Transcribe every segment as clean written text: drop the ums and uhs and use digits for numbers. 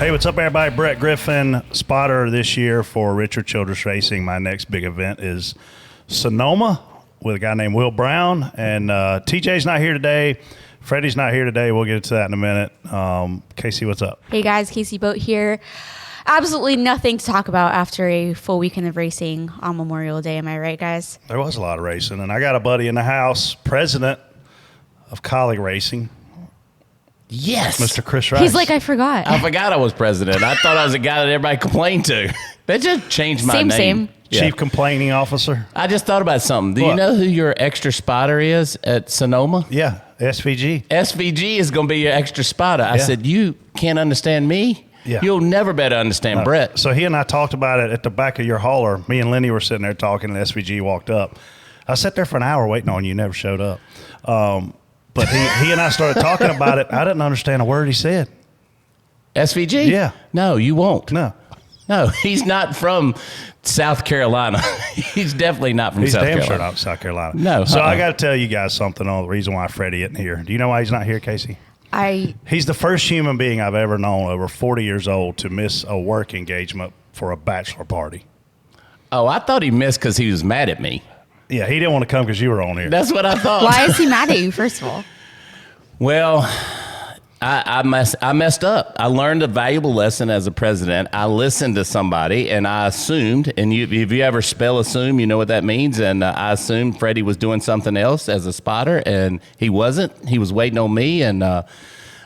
Hey, what's up, everybody? Brett Griffin, spotter this year for Richard Childress Racing. My next big event is Sonoma with a guy named Will Brown. And TJ's not here today. Freddie's not here today. We'll get to that in a minute. Casey, what's up? Hey, guys. Casey Boat here. Absolutely nothing to talk about after a full weekend of racing on Memorial Day. Am I right, guys? There was a lot of racing. And I got a buddy in the house, president of Kaulig Racing. Yes. Mr. Chris Rice. He's like, I forgot. I forgot I was president. I thought I was a guy that everybody complained to. They just changed my name. Same. Yeah. Chief Complaining Officer. I just thought about something. Do What? you know who your extra spotter is at Sonoma? Yeah, SVG. SVG is going to be your extra spotter. I Yeah. said, you can't understand me? Yeah. You'll never better understand Brett. So he and I talked about it at the back of your hauler. Me and Lenny were sitting there talking, and SVG walked up. I sat there for an hour waiting on you. You never showed up. But he and I started talking about it. I didn't understand a word he said. SVG? Yeah. No, you won't. No, He's not from South Carolina. He's definitely not from he's South damn Carolina. sure not South Carolina. No. So I got to tell you guys something on the reason why Freddie isn't here. Do you know why he's not here, Casey? He's the first human being I've ever known over 40 years old to miss a work engagement for a bachelor party. Oh, I thought he missed because he was mad at me. Yeah, he didn't want to come because you were on here. That's what I thought. Why is he mad at you, first of all? Well, I messed up. I learned a valuable lesson as a president. I listened to somebody, and I assumed, and if you ever spell assume, you know what that means, and I assumed Freddie was doing something else as a spotter, and he wasn't. He was waiting on me, and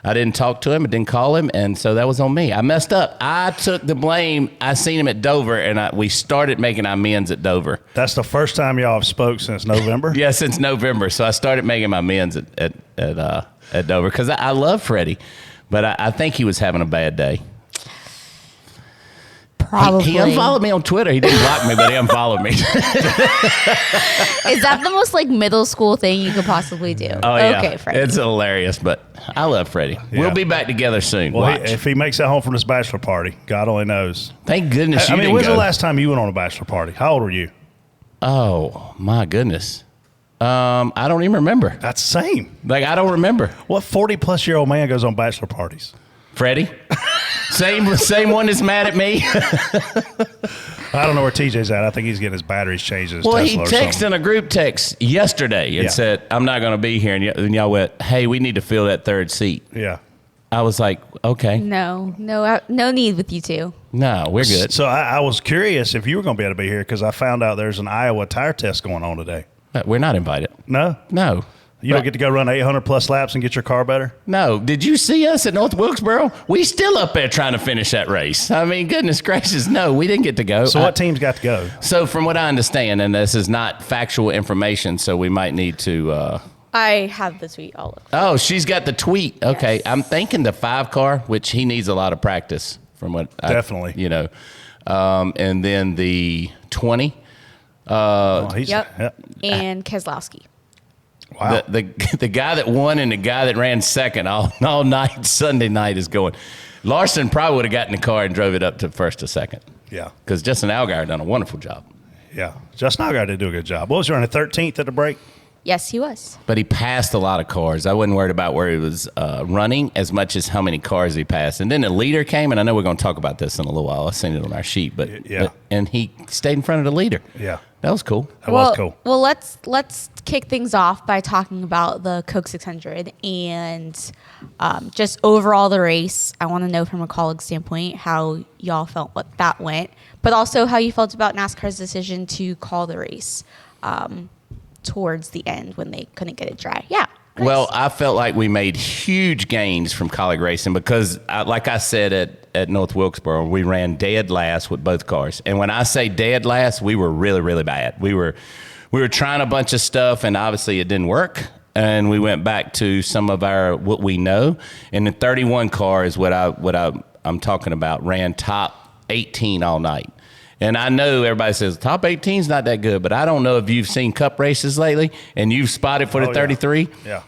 I didn't talk to him. I didn't call him, and so that was on me. I messed up. I took the blame. I seen him at Dover, and we started making amends at Dover. That's the first time y'all have spoke since November? Yeah, since November. So I started making my amends at Dover because I love Freddie, but I think he was having a bad day. Probably. He unfollowed me on Twitter. He didn't block me, but he unfollowed me. Is that the most middle school thing you could possibly do? Oh, yeah. Okay, Freddie. It's hilarious, but I love Freddie. Yeah. We'll be back together soon. Well, Watch. if he makes it home from this bachelor party, God only knows. Thank goodness you didn't when's go. the last time you went on a bachelor party? How old were you? Oh, my goodness. I don't even remember. That's the same. I don't remember. What 40-plus-year-old man goes on bachelor parties? Freddie? Same one that's mad at me? I don't know where TJ's at. I think he's getting his batteries changed in his Well, Tesla he or texted something. in a group text yesterday and said, I'm not going to be here. And y'all went, hey, we need to fill that third seat. Yeah. I was like, okay. No need with you two. No, we're good. So I was curious if you were going to be able to be here because I found out there's an Iowa tire test going on today. We're not invited. No? No. You don't get to go run 800-plus laps and get your car better? No. Did you see us at North Wilkesboro? We still up there trying to finish that race. I mean, goodness gracious, no, we didn't get to go. So what teams got to go? So from what I understand, and this is not factual information, so we might need to... I have the tweet. I'll look. Oh, she's got the tweet. Okay. Yes. I'm thinking the 5-car, which he needs a lot of practice from what Definitely. and then the 20. Yep. And Keselowski. Wow. The guy that won and the guy that ran second all night, Sunday night is going. Larson probably would have gotten the car and drove it up to first to second. Yeah. Because Justin Allgaier done a wonderful job. Yeah. Justin Allgaier did do a good job. What was he running, 13th at the break? Yes, he was. But he passed a lot of cars. I wasn't worried about where he was running as much as how many cars he passed. And then the leader came, and I know we're going to talk about this in a little while. I've seen it on our sheet. And he stayed in front of the leader. Yeah. That was cool. That was cool. Well, let's kick things off by talking about the Coke 600 and just overall the race. I want to know from a colleague standpoint how y'all felt what that went, but also how you felt about NASCAR's decision to call the race towards the end when they couldn't get it dry. Yeah. Nice. Well, I felt like we made huge gains from Kaulig Racing because, like I said at North Wilkesboro, we ran dead last with both cars. And when I say dead last, we were really, really bad. We were trying a bunch of stuff, and obviously it didn't work. And we went back to some of what we know. And the 31 car is what I'm talking about. Ran top 18 all night. And I know everybody says top 18 is not that good, but I don't know if you've seen cup races lately and you've spotted for the 33. Yeah.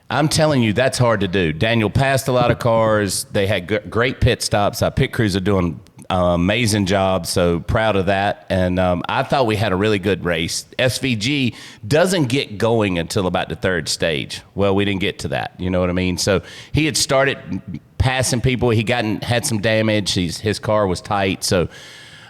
I'm telling you, that's hard to do. Daniel passed a lot of cars. They had great pit stops. Our pit crews are doing amazing job. So proud of that. And I thought we had a really good race. SVG doesn't get going until about the third stage. Well, we didn't get to that. You know what I mean? So he had started passing people. He had some damage. His car was tight. So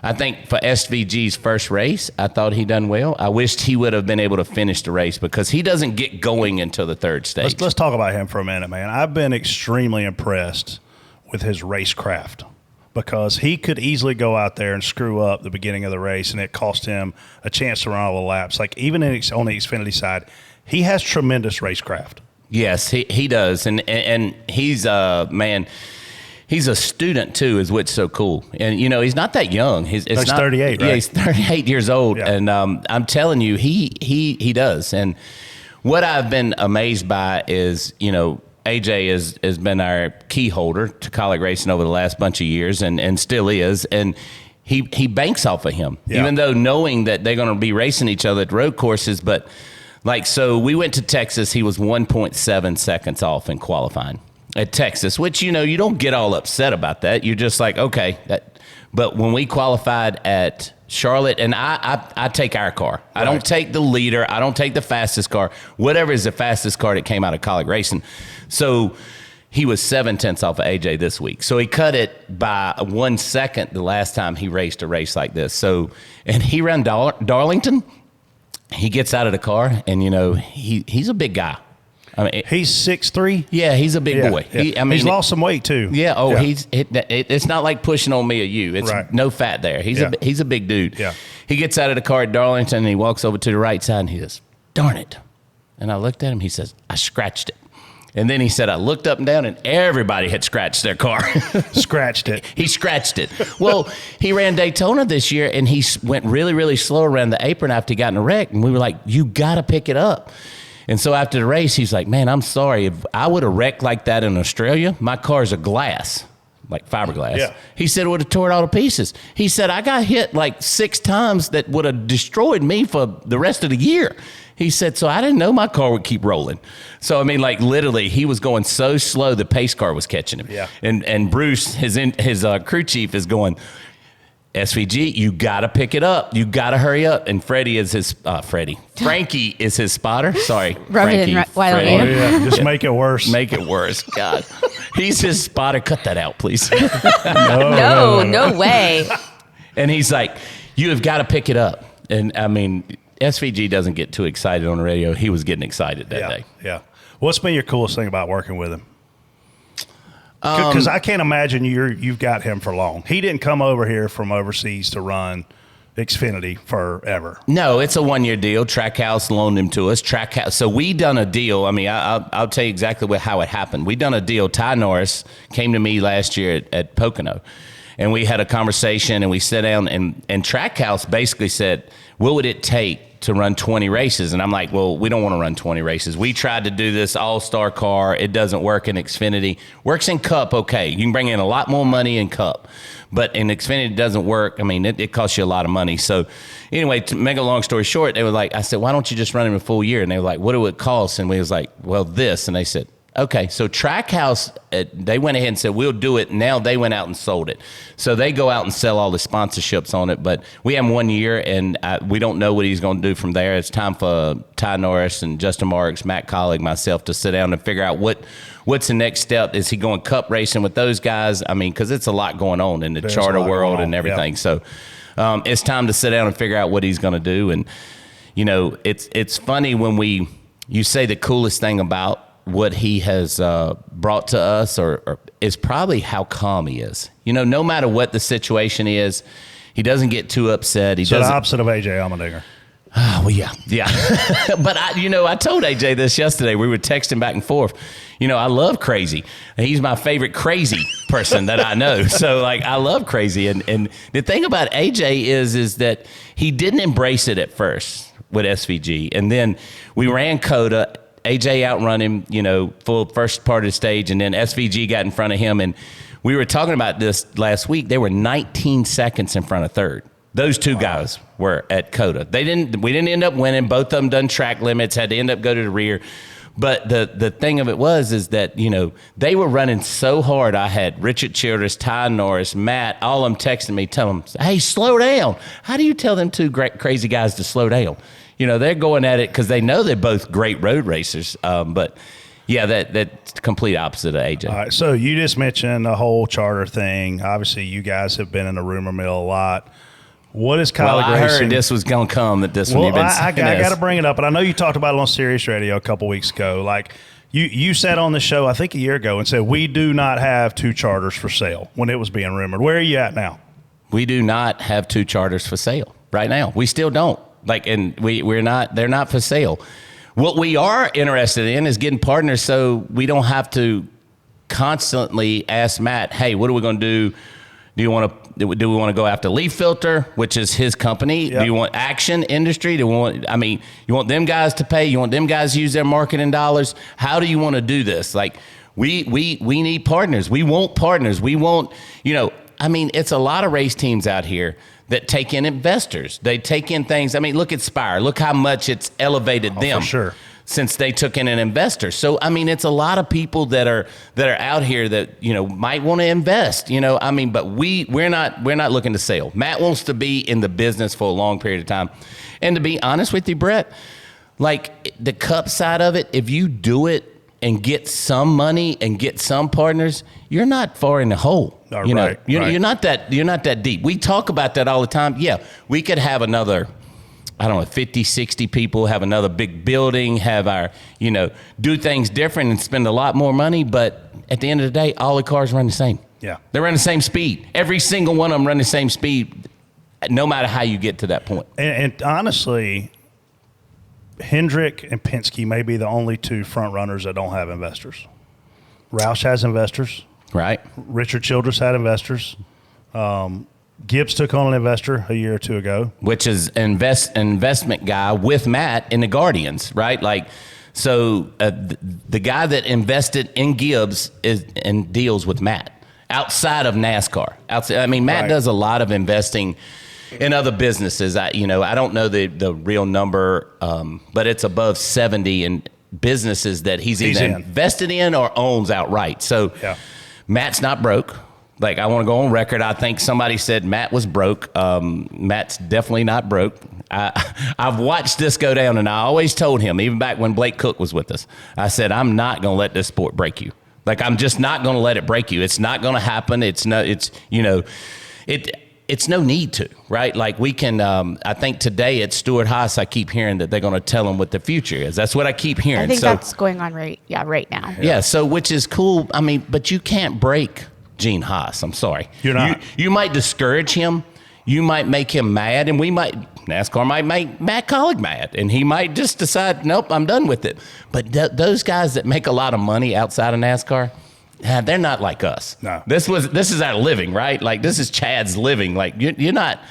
I think for SVG's first race, I thought he done well. I wished he would have been able to finish the race because he doesn't get going until the third stage. Let's talk about him for a minute, man. I've been extremely impressed with his racecraft because he could easily go out there and screw up the beginning of the race, and it cost him a chance to run all the laps. Like, even on the Xfinity side, he has tremendous racecraft. Yes, he does. And he's, man, he's a student, too, is what's so cool. And, you know, he's not that young. He's 38, right? Yeah, he's 38 years old. Yeah. And I'm telling you, he does. And what I've been amazed by is, you know, AJ has been our key holder to Kaulig Racing over the last bunch of years and still is. And he banks off of him, even though knowing that they're going to be racing each other at road courses. But, like, so we went to Texas. He was 1.7 seconds off in qualifying at Texas, which, you know, you don't get all upset about that. You're just like, okay. But when we qualified at Charlotte, and I take our car. Right. I don't take the leader. I don't take the fastest car. Whatever is the fastest car that came out of Kaulig Racing. So he was 0.7 off of AJ this week. So he cut it by 1 second the last time he raced a race like this. So, and he ran Darlington. He gets out of the car, and, you know, he's a big guy. I mean, he's 6'3". Yeah, he's a big boy. Yeah. He's lost some weight too. Yeah. Oh, it's not like pushing on me or you. It's no fat there. He's a big dude. Yeah. He gets out of the car at Darlington and he walks over to the right side and he says, "Darn it!" And I looked at him. He says, "I scratched it." And then he said, "I looked up and down and everybody had scratched their car." Scratched it. He scratched it. Well, he ran Daytona this year and he went really, really slow around the apron after he got in a wreck. And we were like, "You got to pick it up." And so after the race, he's like, "Man, I'm sorry. If I would have wrecked like that in Australia, my car's a glass, like fiberglass." Yeah. He said it would have tore it all to pieces. He said, "I got hit like 6 times that would have destroyed me for the rest of the year." He said, "So I didn't know my car would keep rolling." So, I mean, like, literally, he was going so slow, the pace car was catching him. Yeah. And Bruce, his crew chief, is going, "SVG, you got to pick it up. You got to hurry up." And Frankie is his spotter. Sorry. Rub it in, why don't you? Oh, yeah. Just make it worse. Make it worse. God. He's his spotter. Cut that out, please. No way. And he's like, "You have got to pick it up." And, I mean, SVG doesn't get too excited on the radio. He was getting excited that day. Yeah. What's been your coolest thing about working with him? Because I can't imagine you've got him for long. He didn't come over here from overseas to run Xfinity forever. No, it's a 1-year deal. Trackhouse loaned him to us. Trackhouse. So we done a deal. I mean, I'll tell you exactly how it happened. We done a deal. Ty Norris came to me last year at Pocono, and we had a conversation, and we sat down, and Trackhouse basically said, "What would it take to run 20 races?" And I'm like, "Well, we don't want to run 20 races. We tried to do this all-star car. It doesn't work in Xfinity. Works in Cup, okay. You can bring in a lot more money in Cup. But in Xfinity, it doesn't work. I mean, it costs you a lot of money." So anyway, to make a long story short, they were like, I said, "Why don't you just run him a full year?" And they were like, "What do it cost?" And we was like, "Well, this." And they said, "Okay." So Trackhouse, they went ahead and said, "We'll do it." Now they went out and sold it. So they go out and sell all the sponsorships on it. But we have 1 year, and we don't know what he's going to do from there. It's time for Ty Norris and Justin Marks, Matt Kaulig, myself to sit down and figure out what's the next step. Is he going Cup racing with those guys? I mean, because it's a lot going on in the charter world and everything. Yep. So it's time to sit down and figure out what he's going to do. And, you know, it's funny when you say the coolest thing about what he has brought to us or is probably how calm he is. You know, no matter what the situation is, he doesn't get too upset. The opposite of AJ Allmendinger. Oh, well, yeah. But I told AJ this yesterday. We were texting back and forth. You know, I love Crazy. He's my favorite crazy person that I know. So, like, I love Crazy. And the thing about AJ is that he didn't embrace it at first with SVG. And then we ran COTA. AJ outrun him, you know, full first part of the stage, and then SVG got in front of him. And we were talking about this last week. They were 19 seconds in front of third. Those two guys were at COTA. We didn't end up winning. Both of them done track limits, had to end up go to the rear. But the thing of it is that, they were running so hard. I had Richard Childress, Ty Norris, Matt, all of them texting me, telling them, hey, slow down. How do you tell them two crazy guys to slow down? They're going at it because they know they're both great road racers. But yeah, that's complete opposite of AJ. All right, so you just mentioned the whole charter thing. Obviously, you guys have been in the rumor mill a lot. What is Kaulig Racing? I heard this was going to come, that this one you've been I got to bring it up, and I know you talked about it on Sirius Radio a couple weeks ago. Like, you said on the show, I think a year ago, and said, we do not have 2 charters for sale when it was being rumored. Where are you at now? We do not have 2 charters for sale right now. We still don't. And they're not for sale. What we are interested in is getting partners so we don't have to constantly ask Matt, hey, what are we going to do? Do we want to go after Leaf Filter, which is his company? Yep. Do you want Action Industry? You want them guys to pay? You want them guys to use their marketing dollars? How do you want to do this? Like, we need partners. We want partners. We want, it's a lot of race teams out here that take in investors. They take in things. Look at Spire. Look how much it's elevated them. For sure. Since they took in an investor. So, it's a lot of people that are out here that, might want to invest, but we're not looking to sell. Matt wants to be in the business for a long period of time. And to be honest with you, Brett, like the cup side of it, if you do it and get some money and get some partners, you're not far in the hole. Right. You're not that deep. We talk about that all the time. Yeah, we could have another, 50, 60 people, have another big building, have our, do things different and spend a lot more money. But at the end of the day, all the cars run the same. Yeah. They run the same speed. Every single one of them run the same speed, no matter how you get to that point. And honestly, Hendrick and Penske may be the only 2 front runners that don't have investors. Roush has investors. Right. Richard Childress had investors. Gibbs took on an investor a year or 2 ago, which is investment guy with Matt in the Guardians, right? Like, so the guy that invested in Gibbs is and deals with Matt outside of NASCAR. Matt does a lot of investing in other businesses. I don't know the real number, but it's above 70 in businesses that he's either invested in or owns outright. So Matt's not broke. Like, I want to go on record. I think somebody said Matt was broke. Matt's definitely not broke. I've watched this go down, and I always told him, even back when Blake Cook was with us, I said, I'm not going to let this sport break you. Like, I'm just not going to let it break you. It's not going to happen. It's no need to, right? Like, we can, I think today at Stewart Haas, I keep hearing that they're going to tell him what the future is. That's what I keep hearing. I think that's going on right now. Yeah, so which is cool. But you can't break Gene Haas. I'm sorry. You're not. You might discourage him. You might make him mad, and NASCAR might make Matt Kaulig mad, and he might just decide, nope, I'm done with it. But those guys that make a lot of money outside of NASCAR, they're not like us. No. This is our living, right? Like, this is Chad's living. Like, they're not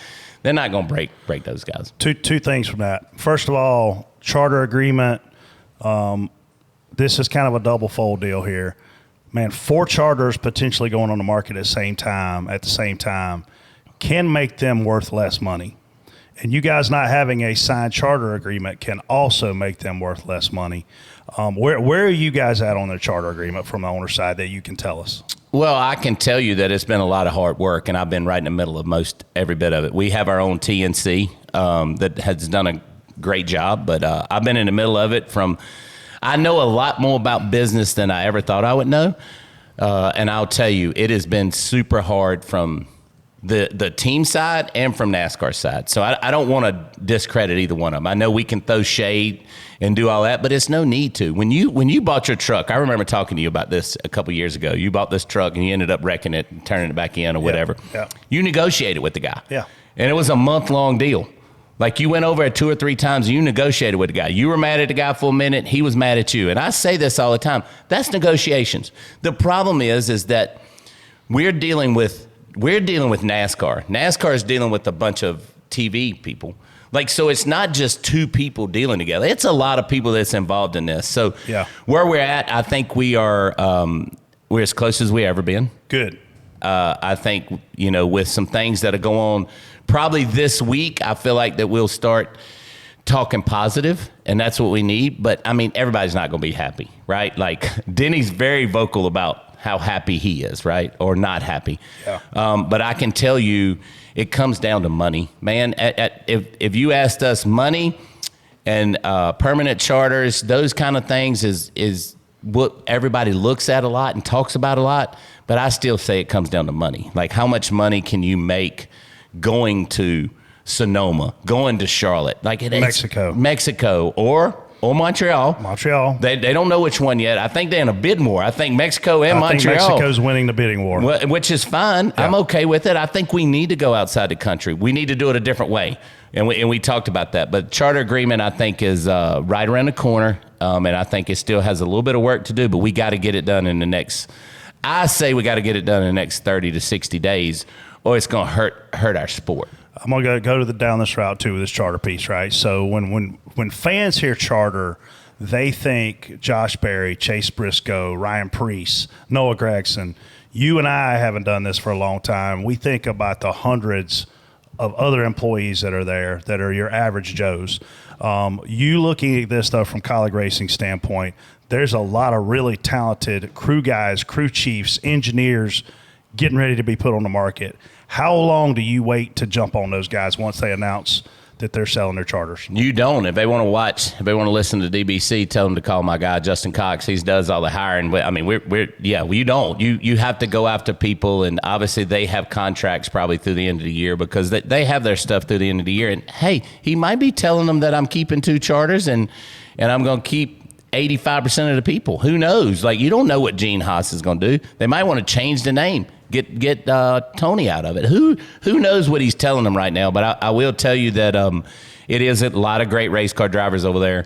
going to break those guys. Two things from that. First of all, charter agreement. This is kind of a double fold deal here. Man, 4 charters potentially going on the market at the same time can make them worth less money. And you guys not having a signed charter agreement can also make them worth less money. Where are you guys at on the charter agreement from the owner side that you can tell us? Well, I can tell you that it's been a lot of hard work, and I've been right in the middle of most every bit of it. We have our own TNC that has done a great job, but I've been in the middle of it I know a lot more about business than I ever thought I would know. And I'll tell you, it has been super hard from the team side and from NASCAR side. So I don't want to discredit either one of them. I know we can throw shade and do all that, but it's no need to. When you bought your truck, I remember talking to you about this a couple years ago. You bought this truck and you ended up wrecking it and turning it back in or whatever. Yeah. You negotiated with the guy. Yeah. And it was a month-long deal. Like, you went over it 2 or 3 times and you negotiated with the guy. You were mad at the guy for a minute. He was mad at you. And I say this all the time. That's negotiations. The problem is that we're dealing with NASCAR. NASCAR is dealing with a bunch of TV people. Like, so it's not just 2 people dealing together. It's a lot of people that's involved in this. So where we're at, I think we're as close as we ever been. Good. I think, with some things that are going on probably this week, I feel like that we'll start talking positive, and that's what we need. But I mean, everybody's not going to be happy, right? Like Denny's very vocal about how happy he is, right? Or not happy. Yeah. But I can tell you, it comes down to money, man. If you asked us, money and permanent charters, those kind of things is what everybody looks at a lot and talks about a lot. But I still say it comes down to money. Like, how much money can you make going to Sonoma, going to Charlotte, like Mexico, or Montreal. They don't know which one yet. I think they're in a bid war. I think Mexico and Montreal. I think Mexico's winning the bidding war, which is fine. Yeah. I'm okay with it. I think we need to go outside the country. We need to do it a different way, and we talked about that. But charter agreement, I think, is right around the corner, and I think it still has a little bit of work to do. But we got to get it done in the next. I say we got to get it done in the next 30 to 60 days, or it's going to hurt our sport. I'm going to go down this route too with this charter piece, right? So when fans hear charter, they think Josh Berry, Chase Briscoe, Ryan Preece, Noah Gregson. You and I haven't done this for a long time. We think about the hundreds of other employees that are there that are your average Joes. You looking at this stuff from Kaulig Racing standpoint, there's a lot of really talented crew guys, crew chiefs, engineers getting ready to be put on the market. How long do you wait to jump on those guys once they announce that they're selling their charters? You don't. If they want to watch, if they want to listen to DBC, tell them to call my guy Justin Cox. He does all the hiring. I mean, you don't. You have to go after people, and obviously they have contracts probably through the end of the year because they have their stuff through the end of the year. And hey, he might be telling them that I'm keeping 2 charters and I'm going to keep 85% of the people. Who knows? Like, you don't know what Gene Haas is going to do. They might want to change the name. Get Tony out of it. Who knows what he's telling them right now? But I will tell you that it is a lot of great race car drivers over there.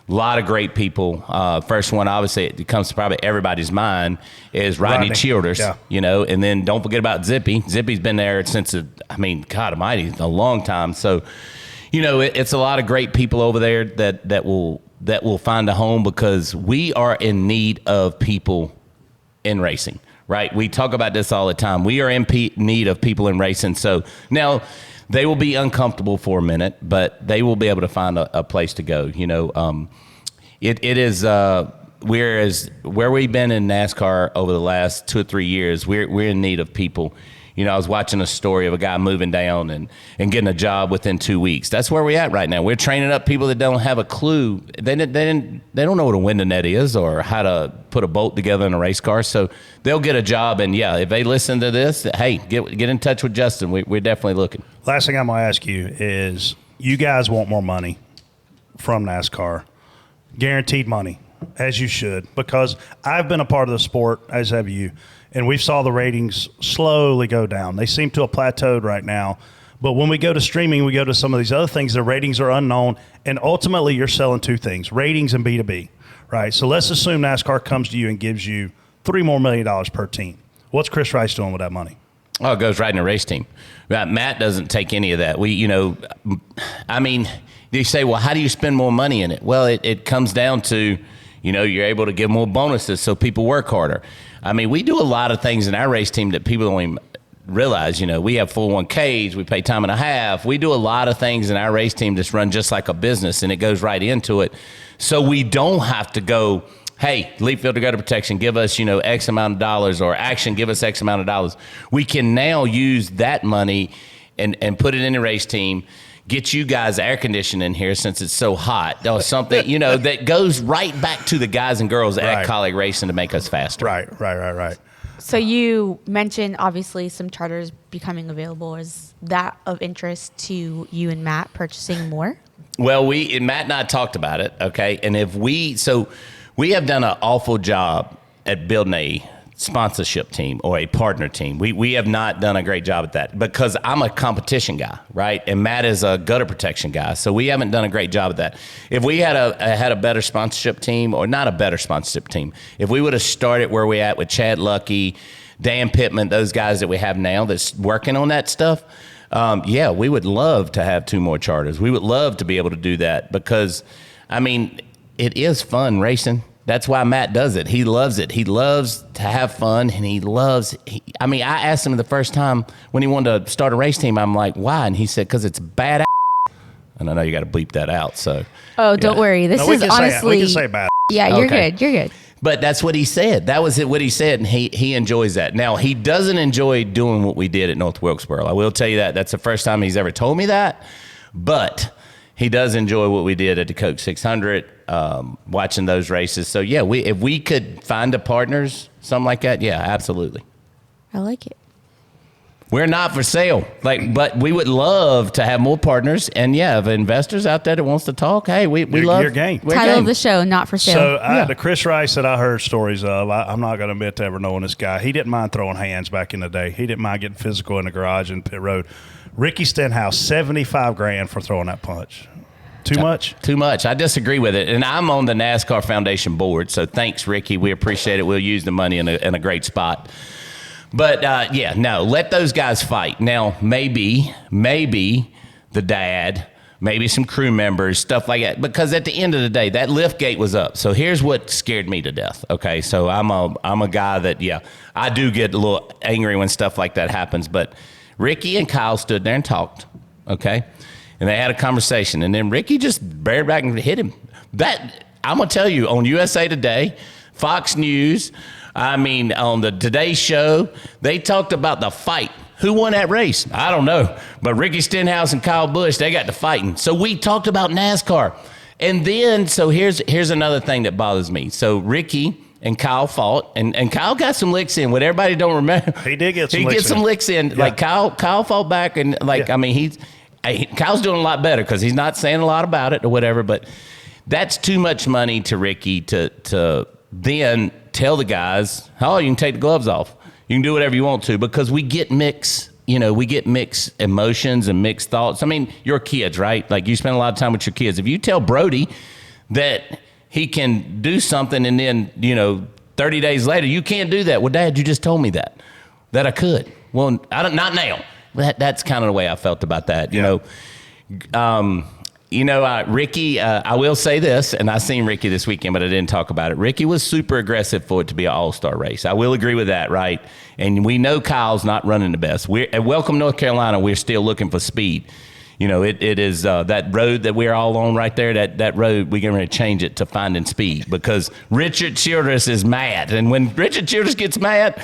A lot of great people. First one, obviously, it comes to probably everybody's mind is Rodney Childers. Yeah. You know, and then don't forget about Zippy. Zippy's been there since God Almighty, a long time. So, you know, it's a lot of great people over there that will find a home because we are in need of people in racing. Right, we talk about this all the time. We are in need of people in racing. So now they will be uncomfortable for a minute, but they will be able to find a place to go. You know, it is whereas where we've been in NASCAR over the last 2 or 3 years, we're in need of people. You know, I was watching a story of a guy moving down and getting a job within 2 weeks. That's where we're at right now. We're training up people that don't have a clue. They don't know what a window net is or how to put a bolt together in a race car. So they'll get a job. And, yeah, if they listen to this, hey, get in touch with Justin. We're definitely looking. Last thing I'm going to ask you is you guys want more money from NASCAR, guaranteed money, as you should, because I've been a part of the sport, as have you. And we saw the ratings slowly go down. They seem to have plateaued right now. But when we go to streaming, we go to some of these other things, the ratings are unknown. And ultimately, you're selling 2 things, ratings and B2B, right? So let's assume NASCAR comes to you and gives you $3 more million per team. What's Chris Rice doing with that money? Oh, it goes right in a race team. Matt doesn't take any of that. You say, well, how do you spend more money in it? Well, it comes down to, you know, you're able to give more bonuses so people work harder. I mean, we do a lot of things in our race team that people don't even realize. You know, we have 401ks, we pay time and a half. We do a lot of things in our race team that's run just like a business, and it goes right into it. So we don't have to go, hey, Leaf Filter Gutter Protection, give us, you know, X amount of dollars, or Action, give us X amount of dollars. We can now use that money and put it in the race team, get you guys air conditioning here since it's so hot, or something, you know, that goes right back to the guys and girls at Kaulig Racing to make us faster. Right. So you mentioned obviously some charters becoming available. Is that of interest to you and Matt purchasing more? Well, Matt and I talked about it, okay? And we have done an awful job at building a sponsorship team or a partner team. We have not done a great job at that because I'm a competition guy, right? And Matt is a gutter protection guy. So we haven't done a great job at that. If we had a better sponsorship team, or not a better sponsorship team, if we would have started where we at with Chad Lucky, Dan Pittman, those guys that we have now that's working on that stuff, we would love to have 2 more charters. We would love to be able to do that because, I mean, it is fun racing. That's why Matt does it. He loves it. He loves to have fun, and I asked him the first time when he wanted to start a race team, I'm like, why? And he said, because it's badass. And I know you got to bleep that out. So. Oh, don't worry. This we is can honestly. we can say bad. Yeah, you're Okay. good. You're good. But that's what he said. That was what he said, and he enjoys that. Now, he doesn't enjoy doing what we did at North Wilkesboro. I will tell you that. That's the first time he's ever told me that. But he does enjoy what we did at the Coke 600, watching those races. So, yeah, if we could find a partners, something like that, yeah, absolutely. I like it. We're not for sale, but we would love to have more partners. And yeah, if investors out there that wants to talk, hey, we love your game. Title of the show, not for sale. So the Chris Rice that I heard stories of, I'm not going to admit to ever knowing this guy. He didn't mind throwing hands back in the day. He didn't mind getting physical in the garage and pit road. Ricky Stenhouse, $75,000 for throwing that punch. Too much? Too much. I disagree with it. And I'm on the NASCAR Foundation board. So thanks, Ricky. We appreciate it. We'll use the money in a great spot. But, no, let those guys fight. Now, maybe the dad, maybe some crew members, stuff like that. Because at the end of the day, that lift gate was up. So here's what scared me to death, okay? So I'm a guy that, I do get a little angry when stuff like that happens. But Ricky and Kyle stood there and talked, okay? And they had a conversation. And then Ricky just bared back and hit him. That, I'm going to tell you, on USA Today, Fox News, on the Today Show, they talked about the fight. Who won that race? I don't know. But Ricky Stenhouse and Kyle Busch, they got to fighting. So we talked about NASCAR. And then, so here's another thing that bothers me. So Ricky and Kyle fought, and Kyle got some licks in. What everybody don't remember. He did get some licks in. He gets some licks in. Yeah. Like, Kyle fought back, and, Kyle's doing a lot better because he's not saying a lot about it or whatever, but that's too much money to Ricky to then tell the guys, oh, you can take the gloves off. You can do whatever you want to, because we get mixed emotions and mixed thoughts. I mean, your kids, right? Like, you spend a lot of time with your kids. If you tell Brody that he can do something and then, 30 days later, you can't do that. Well, Dad, you just told me that I could. Well, not now. That's kind of the way I felt about that, Ricky, I will say this, and I seen Ricky this weekend, but I didn't talk about it. Ricky was super aggressive for it to be an all-star race. I will agree with that, right? And we know Kyle's not running the best. At Welcome, North Carolina, we're still looking for speed. It is that road that we're all on right there, that road, we're going to change it to finding speed, because Richard Childress is mad. And when Richard Childress gets mad,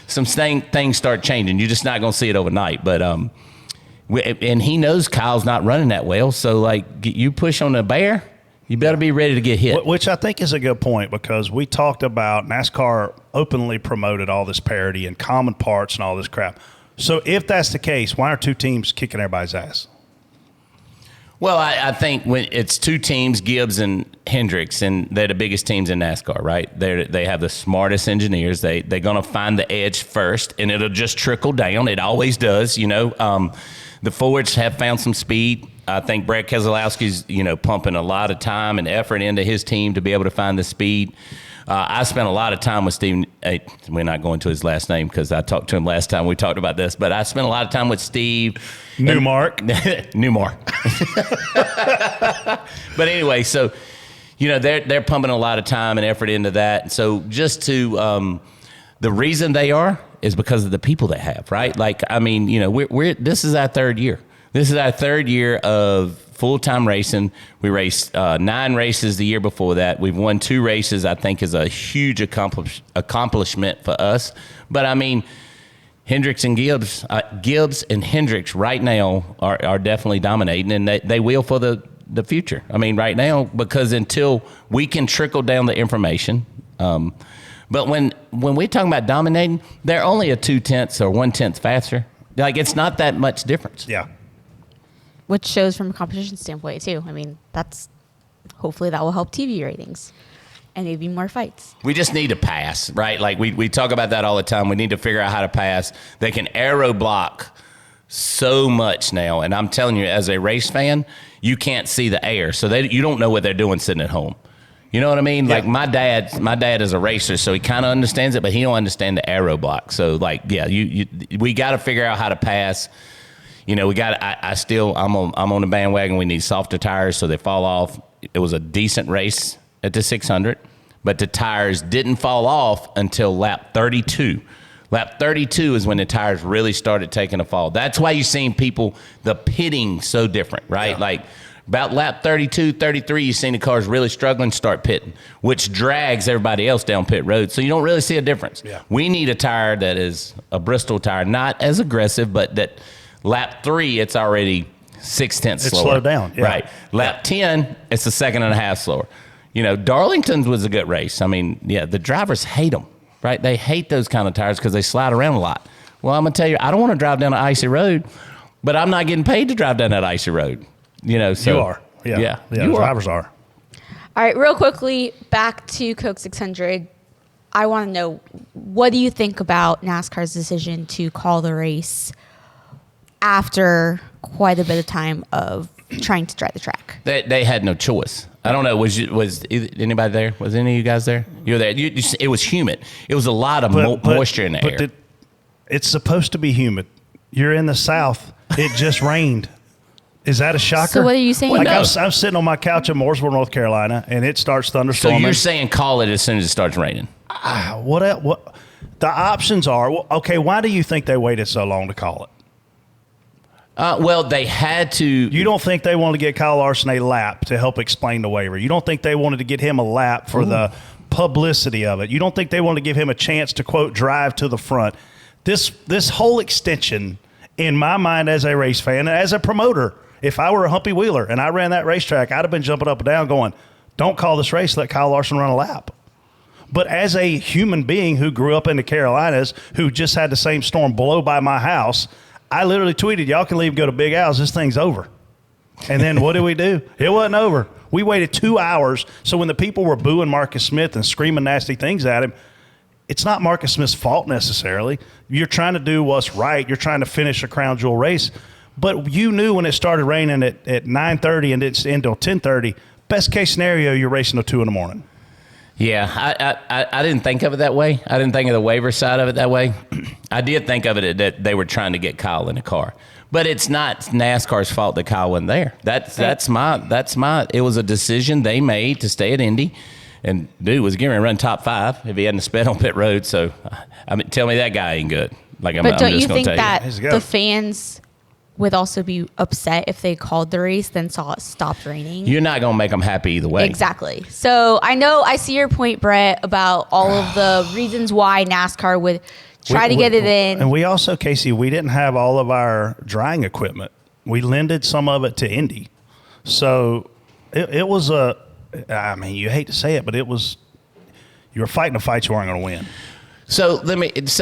some things start changing. You're just not going to see it overnight. But and he knows Kyle's not running that well. So, like, you push on the bear, you better be ready to get hit. Which I think is a good point, because we talked about NASCAR openly promoted all this parity and common parts and all this crap. So if that's the case, why are two teams kicking everybody's ass? Well, I think when it's two teams, Gibbs and Hendricks, and they're the biggest teams in NASCAR, right? They have the smartest engineers. They're going to find the edge first, and it'll just trickle down. It always does, The Fords have found some speed. I think Brad Keselowski's, pumping a lot of time and effort into his team to be able to find the speed. I spent a lot of time with Steve. We're not going to his last name because I talked to him last time we talked about this, but I spent a lot of time with Steve. Newmark. But anyway, so, they're pumping a lot of time and effort into that. So just to, the reason they are is because of the people they have, right? Like, this is our third year. This is our third year of full-time racing. We raced 9 races the year before that. We've won 2 races. I think is a huge accomplishment for us. But Hendricks and Gibbs and Hendricks right now are definitely dominating, and they will for the future. Right now, because until we can trickle down the information. But when we're talking about dominating, they're only a 0.2 or 1/10 faster. Like, it's not that much difference. Yeah. Which shows from a competition standpoint, too. Hopefully that will help TV ratings and maybe more fights. We just need to pass, right? Like, we talk about that all the time. We need to figure out how to pass. They can aero block so much now. And I'm telling you, as a race fan, you can't see the air. So you don't know what they're doing sitting at home. You know what I mean? Yeah. Like, my dad is a racer, so he kind of understands it, but he don't understand the aero block. So, like, yeah, we got to figure out how to pass. I'm on the bandwagon. We need softer tires so they fall off. It was a decent race at the 600, but the tires didn't fall off until lap 32. Lap 32 is when the tires really started taking a fall. That's why you're seeing the pitting so different, right? Yeah. Like, About lap 32, 33, you've seen the cars really struggling, start pitting, which drags everybody else down pit road. So you don't really see a difference. Yeah. We need a tire that is a Bristol tire, not as aggressive, but that lap 3, it's already 0.6 slower. It's slowed down. Yeah. Right. Lap 10, it's a 1.5 slower. You know, Darlington's was a good race. I mean, yeah, the drivers hate them, right? They hate those kind of tires because they slide around a lot. Well, I'm going to tell you, I don't want to drive down an icy road, but I'm not getting paid to drive down that icy road. You know, so You are. Yeah. The drivers are. All right, real quickly, back to Coke 600. I want to know, what do you think about NASCAR's decision to call the race after quite a bit of time of trying to dry the track? They had no choice. I don't know. Was anybody there? Was any of you guys there? You were there. It was humid. It was a lot of moisture in the air. It's supposed to be humid. You're in the South. It just rained. Is that a shocker? So what are you saying? Like I'm sitting on my couch in Mooresville, North Carolina, and it starts So thunderstorming. you're saying call it as soon as it starts raining? What? The options are, okay, why do you think they waited so long to call it? Well, they had to. You don't think they wanted to get Kyle Larson a lap to help explain the waiver? You don't think they wanted to get him a lap for the publicity of it? You don't think they wanted to give him a chance to, quote, drive to the front? This whole extension, in my mind as a race fan and as a promoter, if I were a Humpy Wheeler and I ran that racetrack, I'd have been jumping up and down going, don't call this race, let Kyle Larson run a lap. But as a human being who grew up in the Carolinas, who just had the same storm blow by my house, I literally tweeted, y'all can leave and go to Big Al's, this thing's over. And then what did we do? It wasn't over. We waited 2 hours, so when the people were booing Marcus Smith and screaming nasty things at him, it's not Marcus Smith's fault necessarily. You're trying to do what's right. You're trying to finish a crown jewel race. But you knew when it started raining at 9:30 and it's until 10:30, best case scenario, you're racing till 2 in the morning. Yeah, I didn't think of it that way. I didn't think of the waiver side of it that way. I did think of it that they were trying to get Kyle in the car. But it's not NASCAR's fault that Kyle wasn't there. That's my. It was a decision they made to stay at Indy, and dude was getting ready to run top 5 if he hadn't sped on pit road. So, I mean, tell me that guy ain't good. But don't you think that the fans would also be upset if they called the race, then saw it stopped raining? You're not going to make them happy either way. Exactly. So I see your point, Brett, about all of the reasons why NASCAR would try to get it in. And we also, Casey, we didn't have all of our drying equipment. We lended some of it to Indy. So it was I mean, you hate to say it, but you were fighting a fight you weren't going to win. So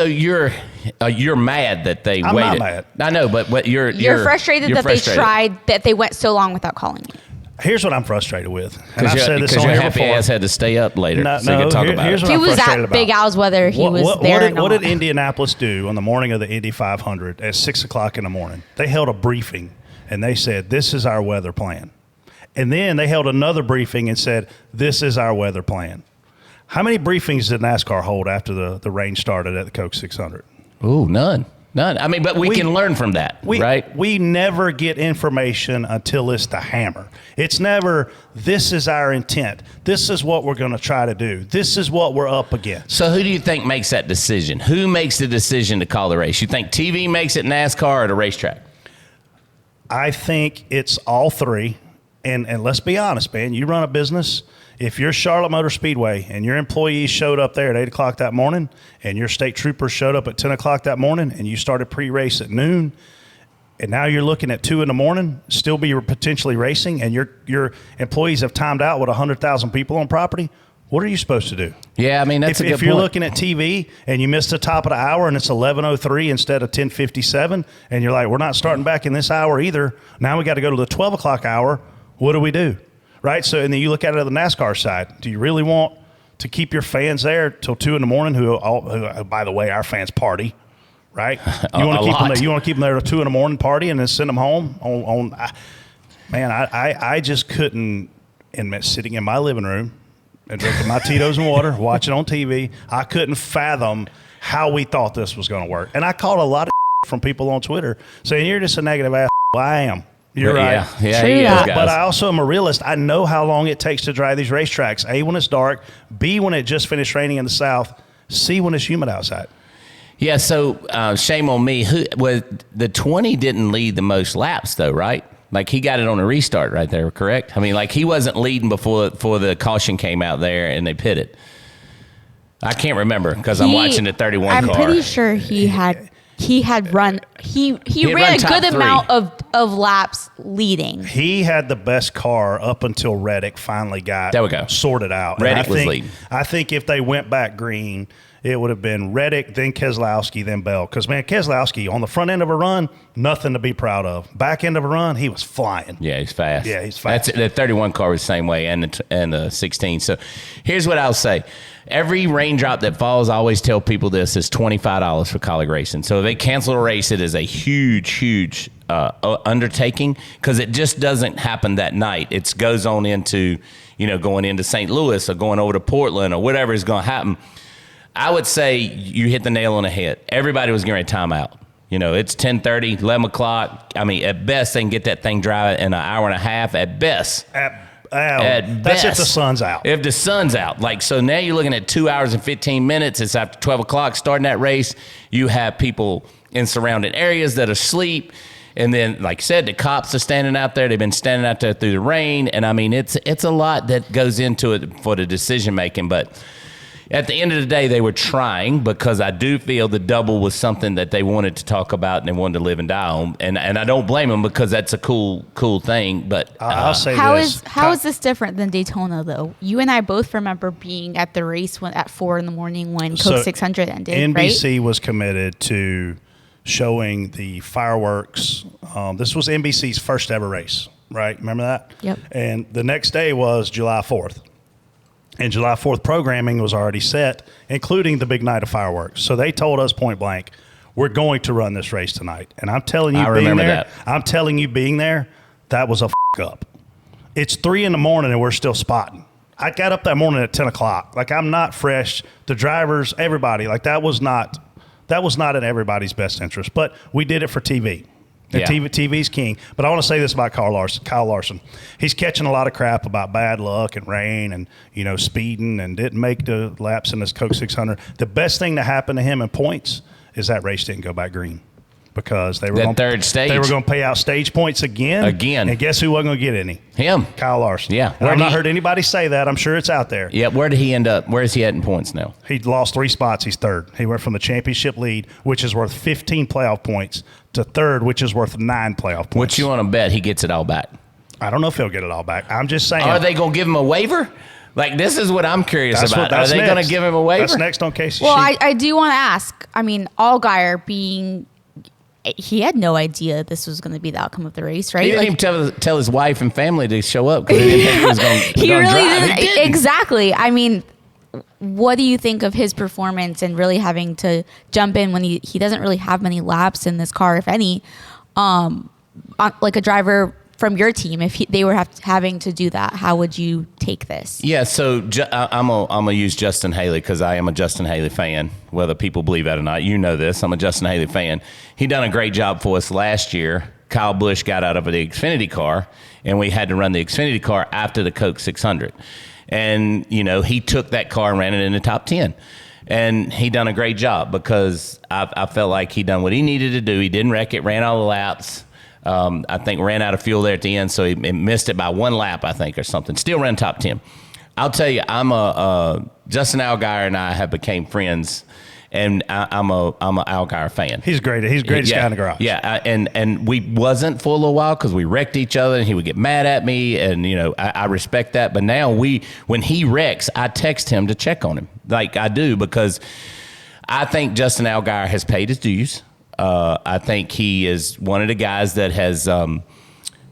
you're mad that they waited. I'm not mad. I know, but you're frustrated that they went so long without calling it. Here's what I'm frustrated with. And I've said this because on your here happy before. ass had to stay up later No, so you could talk about here's it. what He I'm was frustrated at Big about. Al's whether he was there or not. What did Indianapolis do on the morning of the Indy 500 at 6 o'clock in the morning? They held a briefing, and they said, this is our weather plan. And then they held another briefing and said, this is our weather plan. How many briefings did NASCAR hold after the rain started at the Coke 600? Ooh, none. I mean, but we can learn from that, right? We never get information until it's the hammer. It's never, this is our intent. This is what we're going to try to do. This is what we're up against. So who do you think makes that decision? Who makes the decision to call the race? You think TV makes it, NASCAR, or the racetrack? I think it's all three. And let's be honest, man, you run a business. If you're Charlotte Motor Speedway and your employees showed up there at 8 o'clock that morning and your state troopers showed up at 10 o'clock that morning and you started pre-race at noon and now you're looking at 2 in the morning, still be potentially racing, and your employees have timed out with 100,000 people on property, what are you supposed to do? Yeah, I mean, that's a good point. If you're looking at TV and you missed the top of the hour and it's 11:03 instead of 10:57 and you're like, we're not starting back in this hour either. Now we got to go to the 12 o'clock hour. What do we do? Right? So, and then you look at it on the NASCAR side. Do you really want to keep your fans there till 2 in the morning, who by the way, our fans party, right? You want to keep them there. You want to keep them there till 2 in the morning party and then send them home man, I just couldn't, sitting in my living room and drinking my Tito's and water, watching on TV, I couldn't fathom how we thought this was going to work. And I caught a lot of from people on Twitter saying, you're just a negative ass. Well, I am. You're right. Yeah, he is, but I also am a realist. I know how long it takes to dry these racetracks. A, when it's dark. B, when it just finished raining in the South. C, when it's humid outside. Yeah, so shame on me. The 20 didn't lead the most laps, though, right? Like, he got it on a restart right there, correct? I mean, like, he wasn't leading before the caution came out there and they pitted. I can't remember because I'm watching the 31 I'm car. pretty sure he had run. He ran run a top good three. amount of laps leading. He had the best car up until Reddick finally got There we go. sorted out. Reddick was leading. I think if they went back green, it would have been Reddick, then Keselowski, then Bell. Because, man, Keselowski, on the front end of a run, nothing to be proud of. Back end of a run, he was flying. Yeah, he's fast. Yeah, he's fast. The 31 car was the same way, and the 16. So here's what I'll say. Every raindrop that falls, I always tell people this, is $25 for Kaulig Racing. So if they cancel a race, it is a huge, huge undertaking because it just doesn't happen that night. It goes on into, going into St. Louis or going over to Portland or whatever is going to happen. I would say you hit the nail on the head. Everybody was getting ready to time out. It's 10:30, 11 o'clock. I mean, at best, they can get that thing driving in an hour and a half at best. That's best. if the sun's out. If the sun's out. So now you're looking at 2 hours and 15 minutes. It's after 12 o'clock starting that race. You have people in surrounding areas that are asleep. And then, like I said, the cops are standing out there. They've been standing out there through the rain. And, I mean, it's a lot that goes into it for the decision-making. But at the end of the day, they were trying because I do feel the double was something that they wanted to talk about and they wanted to live and die on. And I don't blame them because that's a cool thing. But I'll say How this. is this different than Daytona, though? You and I both remember being at the race at 4 a.m. when Coke 600 ended, NBC right? was committed to showing the fireworks. This was NBC's first ever race, right? Remember that? Yep. And the next day was July 4th. And July 4th programming was already set, including the big night of fireworks. So they told us point blank, we're going to run this race tonight. And I'm telling you, being there, that was a up. It's 3 a.m. and we're still spotting. I got up that morning at 10 o'clock. Like, I'm not fresh. The drivers, everybody, like that was not in everybody's best interest. But we did it for TV. And Yeah. TV's king. But I want to say this about Kyle Larson. He's catching a lot of crap about bad luck and rain and, speeding and didn't make the laps in this Coke 600. The best thing that happened to him in points is that race didn't go back green because they were That third stage. They were going to pay out stage points again. And guess who wasn't going to get any? Him. Kyle Larson. Yeah. And I've not heard anybody say that. I'm sure it's out there. Yeah. Where did he end up? Where is he at in points now? He lost 3 spots. He's third. He went from the championship lead, which is worth 15 playoff points, to third, which is worth 9 playoff points. What you want to bet he gets it all back? I don't know if he'll get it all back. I'm just saying. Are they going to give him a waiver? Like, this is what I'm curious about. Are they going to give him a waiver? That's next on Casey Well, Sheep. I do want to ask. I mean, Allgaier he had no idea this was going to be the outcome of the race, right? He didn't even tell his wife and family to show up because he didn't think he was going to He really drive. didn't. Exactly. I mean, what do you think of his performance and really having to jump in when he doesn't really have many laps in this car, if any, like a driver from your team? If they were having to do that, how would you take this? Yeah, so I'm gonna use Justin Haley because I am a Justin Haley fan, whether people believe that or not. You know this. I'm a Justin Haley fan. He done a great job for us last year. Kyle Busch got out of the Xfinity car, and we had to run the Xfinity car after the Coke 600. And, he took that car and ran it in the top 10. And he done a great job because I felt like he done what he needed to do. He didn't wreck it, ran all the laps. I think ran out of fuel there at the end, so he missed it by 1 lap, I think, or something. Still ran top 10. I'll tell you, Justin Allgaier and I have became friends, and I'm a Allgaier fan. He's great. He's the greatest guy in the garage. Yeah, and we wasn't for a little while because we wrecked each other, and he would get mad at me, and I respect that. But now when he wrecks, I text him to check on him, like I do, because I think Justin Allgaier has paid his dues. I think he is one of the guys that has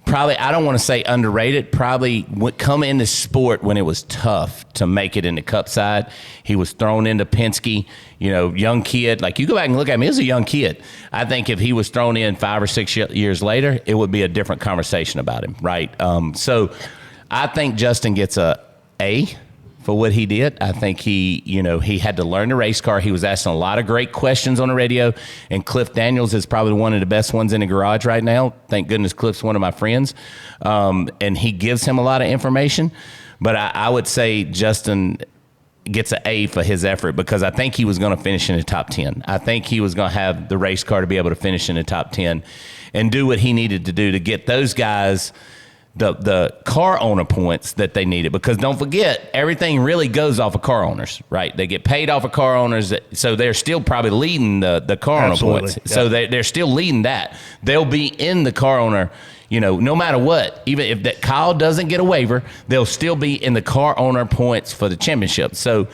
probably, I don't want to say underrated, probably come in the sport when it was tough to make it in the Cup side. He was thrown into Penske, young kid. Like, you go back and look at him, he was a young kid. I think if he was thrown in 5 or 6 years later, it would be a different conversation about him, right? So I think Justin gets a for what he did. I think he had to learn the race car. He was asking a lot of great questions on the radio, and Cliff Daniels is probably one of the best ones in the garage right now. Thank goodness Cliff's one of my friends, and he gives him a lot of information. But I would say Justin gets an A for his effort, because I think he was going to finish in the top 10. I think he was going to have the race car to be able to finish in the top 10 and do what he needed to do to get those guys the car owner points that they needed. Because don't forget, everything really goes off of car owners, right? They get paid off of car owners, so they're still probably leading the car owner points. Yep. So they're still leading that. They'll be in the car owner, no matter what. Even if that Kyle doesn't get a waiver, they'll still be in the car owner points for the championship. So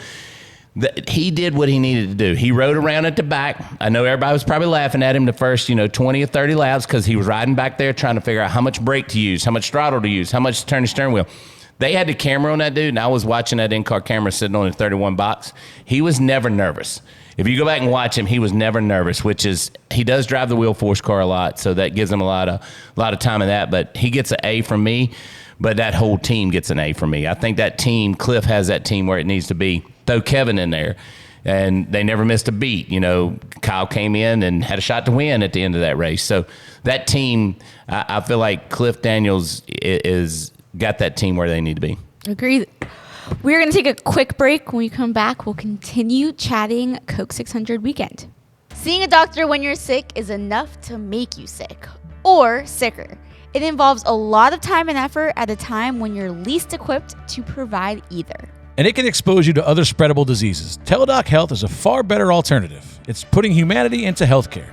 he did what he needed to do. He rode around at the back. I know everybody was probably laughing at him the first, 20 or 30 laps, because he was riding back there trying to figure out how much brake to use, how much throttle to use, how much to turn the steering wheel. They had the camera on that dude, and I was watching that in-car camera sitting on the 31 box. He was never nervous. If you go back and watch him, he was never nervous, which is, he does drive the wheel force car a lot, so that gives him a lot of time in that. But he gets an A from me, but that whole team gets an A from me. I think that team, Cliff has that team where it needs to be. Throw Kevin in there, and they never missed a beat. Kyle came in and had a shot to win at the end of that race. So that team, I feel like Cliff Daniels is got that team where they need to be. Agreed. We're going to take a quick break. When we come back, we'll continue chatting Coke 600 weekend. Seeing a doctor when you're sick is enough to make you sick, or sicker. It involves a lot of time and effort at a time when you're least equipped to provide either. And it can expose you to other spreadable diseases. Teladoc Health is a far better alternative. It's putting humanity into healthcare.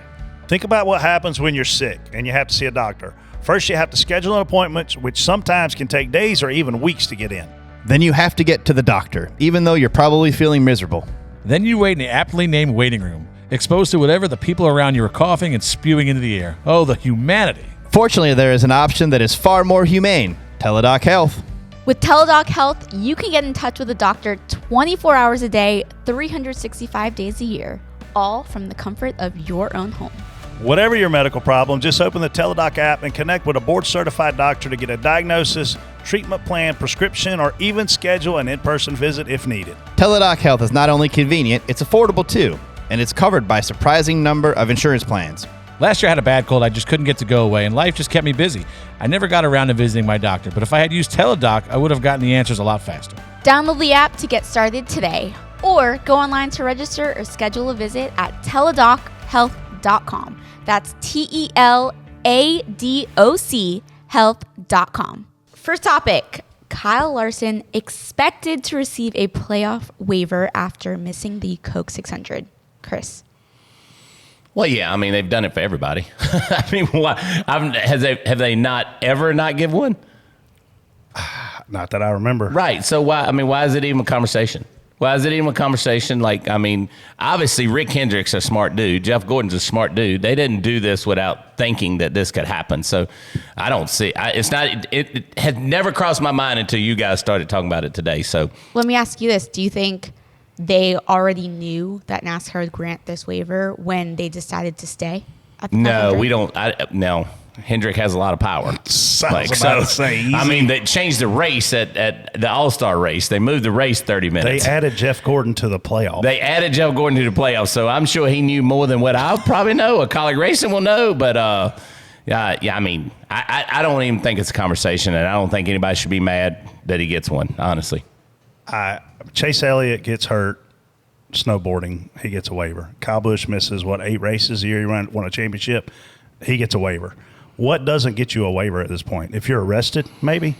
Think about what happens when you're sick and you have to see a doctor. First, you have to schedule an appointment, which sometimes can take days or even weeks to get in. Then you have to get to the doctor, even though you're probably feeling miserable. Then you wait in the aptly named waiting room, exposed to whatever the people around you are coughing and spewing into the air. Oh, the humanity. Fortunately, there is an option that is far more humane, Teladoc Health. With Teladoc Health, you can get in touch with a doctor 24 hours a day, 365 days a year, all from the comfort of your own home. Whatever your medical problem, just open the Teladoc app and connect with a board-certified doctor to get a diagnosis, treatment plan, prescription, or even schedule an in-person visit if needed. Teladoc Health is not only convenient, it's affordable too, and it's covered by a surprising number of insurance plans. Last year I had a bad cold I just couldn't get to go away, and life just kept me busy. I never got around to visiting my doctor, but if I had used Teladoc, I would have gotten the answers a lot faster. Download the app to get started today, or go online to register or schedule a visit at teladochealth.com. That's TELADOC health.com. First topic, Kyle Larson expected to receive a playoff waiver after missing the Coke 600. Chris. Well, yeah, I mean, they've done it for everybody. I mean, why, have they not ever not give one? Not that I remember. Right. So why is it even a conversation? Why is it even a conversation? Obviously Rick Hendrick's a smart dude. Jeff Gordon's a smart dude. They didn't do this without thinking that this could happen. So I don't see, it had never crossed my mind until you guys started talking about it today. So let me ask you this. Do you think they already knew that NASCAR would grant this waiver when they decided to stay? No, we don't. No. Hendrick has a lot of power. They changed the race at the All-Star race. They moved the race 30 minutes. They added Jeff Gordon to the playoff. So I'm sure he knew more than what I'll probably know. A Kaulig Racing will know, but I don't even think it's a conversation, and I don't think anybody should be mad that he gets one, honestly. Chase Elliott gets hurt snowboarding. He gets a waiver. Kyle Busch misses, 8 races a year? He won a championship. He gets a waiver. What doesn't get you a waiver at this point? If you're arrested, maybe?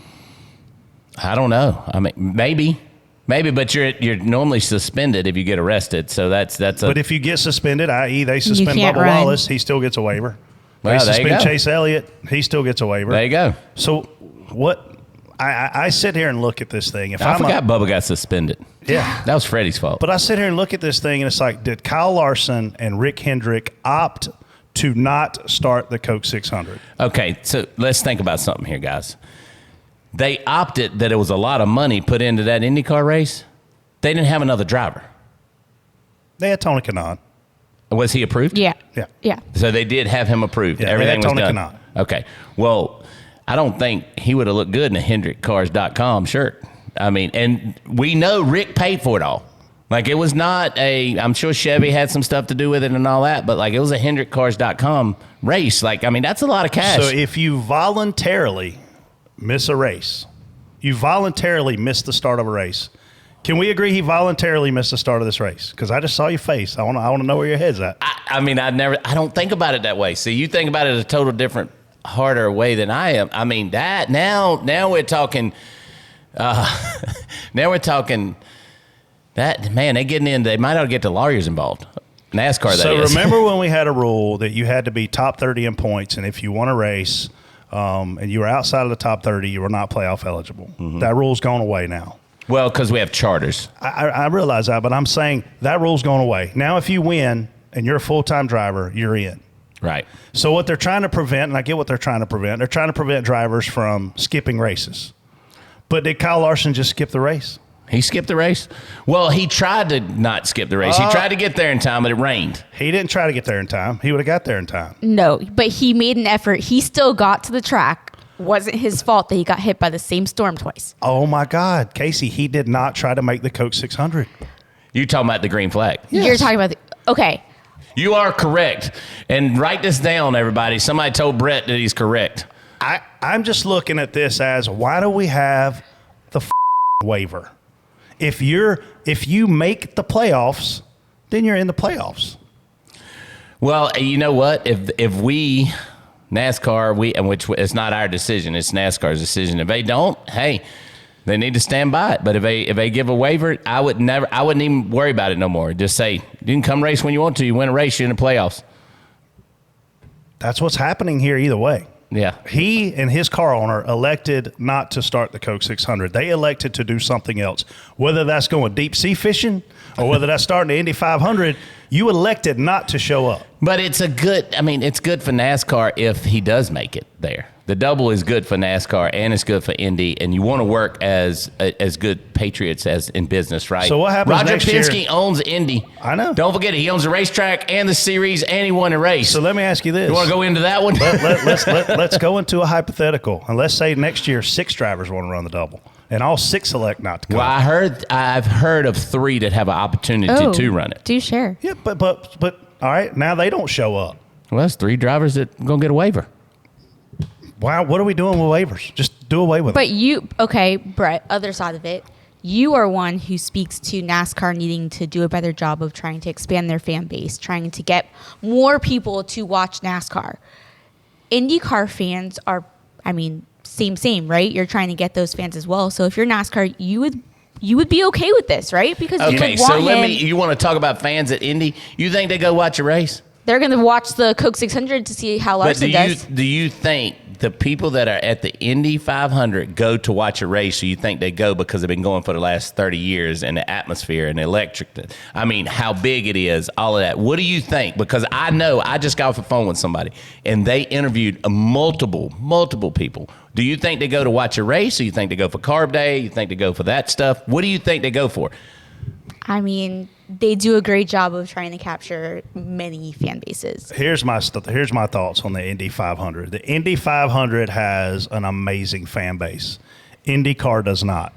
I don't know. I mean, maybe, but you're normally suspended if you get arrested. So that's But if you get suspended, i.e. they suspend Bubba Wallace, he still gets a waiver. They suspend Chase Elliott, he still gets a waiver. There you go. So what? I sit here and look at this thing. I forgot Bubba got suspended. Yeah. That was Freddie's fault. But I sit here and look at this thing, and it's like, did Kyle Larson and Rick Hendrick opt to not start the Coke 600? Okay, so let's think about something here, guys. They opted that it was a lot of money put into that IndyCar race. They didn't have another driver. They had Tony Kanaan. Was he approved? Yeah. So they did have him approved. Yeah, everything was Tony done. Kanaan. Okay. Well, I don't think he would have looked good in a HendrickCars.com shirt. I mean, and we know Rick paid for it all. Like, it was not I'm sure Chevy had some stuff to do with it and all that, but it was a HendrickCars.com race. That's a lot of cash. So if you voluntarily miss a race, you voluntarily miss the start of a race, Can we agree he voluntarily missed the start of this race? Because I just saw your face. I want to know where your head's at. I mean, I don't think about it that way. See, you think about it a total different, harder way than I am. I mean, that now we're talking. Now we're talking. That man, they might ought to get the lawyers involved. NASCAR. So remember when we had a rule that you had to be top 30 in points, and if you won a race, and you were outside of the top 30, you were not playoff eligible. Mm-hmm. That rule's gone away now. Well, because we have charters. I realize that, but I'm saying that rule's gone away. Now, if you win and you're a full-time driver, you're in. Right. So what they're trying to prevent, and I get what they're trying to prevent, they're trying to prevent drivers from skipping races. But did Kyle Larson just skip the race? He skipped the race? Well, he tried to not skip the race. He tried to get there in time, but it rained. He didn't try to get there in time. He would have got there in time. No, but he made an effort. He still got to the track. Wasn't his fault that he got hit by the same storm twice. Oh, my God. Casey, he did not try to make the Coke 600. You talking about the green flag? Yes. You're talking about okay. You are correct. And write this down, everybody. Somebody told Brett that he's correct. I'm just looking at this as, why do we have the waiver? If you make the playoffs, then you're in the playoffs. Well, you know what? If we NASCAR, which it's not our decision, it's NASCAR's decision. If they don't, hey, they need to stand by it. But if they give a waiver, I wouldn't even worry about it no more. Just say you can come race when you want to. You win a race, you're in the playoffs. That's what's happening here either way. Yeah. He and his car owner elected not to start the Coke 600. They elected to do something else. Whether that's going deep sea fishing or whether that's starting the Indy 500, you elected not to show up. But it's good for NASCAR if he does make it there. The double is good for NASCAR and it's good for Indy, and you want to work as good patriots as in business, right? So what happens Roger next Penske year? owns Indy. I know. Don't forget it. He owns the racetrack and the series, and he won a race. So let me ask you this. You want to go into that one? Let's go into a hypothetical, and let's say next year 6 drivers want to run the double, and all 6 elect not to come. Well, I've heard of 3 that have an opportunity to run it. Do share. Yeah, but all right, now they don't show up. Well, that's 3 drivers that gonna get a waiver. Wow, what are we doing with waivers? Just do away with But them. Brett, other side of it, you are one who speaks to NASCAR needing to do a better job of trying to expand their fan base, trying to get more people to watch NASCAR. IndyCar fans are, same, right? You're trying to get those fans as well. So if you're NASCAR, you would be okay with this, right? Because you want to talk about fans at Indy? You think they go watch a race? They're going to watch the Coke 600 to see how Larson does. Do you think the people that are at the Indy 500 go to watch a race, or you think they go because they've been going for the last 30 years and the atmosphere and the electric? How big it is, all of that. What do you think? Because I know I just got off the phone with somebody, and they interviewed multiple people. Do you think they go to watch a race, or you think they go for Carb Day? You think they go for that stuff? What do you think they go for? They do a great job of trying to capture many fan bases. Here's my thoughts on the Indy 500. The Indy 500 has an amazing fan base. IndyCar does not.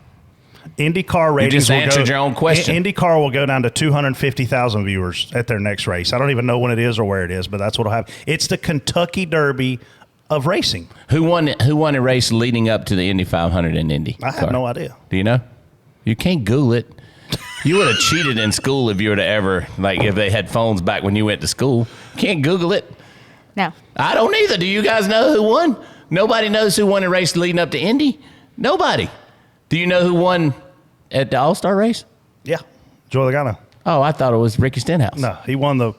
IndyCar ratings. You just answered your own question. IndyCar will go down to 250,000 viewers at their next race. I don't even know when it is or where it is, but that's what will happen. It's the Kentucky Derby of racing. Who won a race leading up to the Indy 500 in Indy? I have no idea. Do you know? You can't Google it. You would have cheated in school if you were to ever, if they had phones back when you went to school. Can't Google it. No. I don't either. Do you guys know who won? Nobody knows who won a race leading up to Indy. Nobody. Do you know who won at the All-Star race? Yeah. Joey Logano. Oh, I thought it was Ricky Stenhouse. No, he won the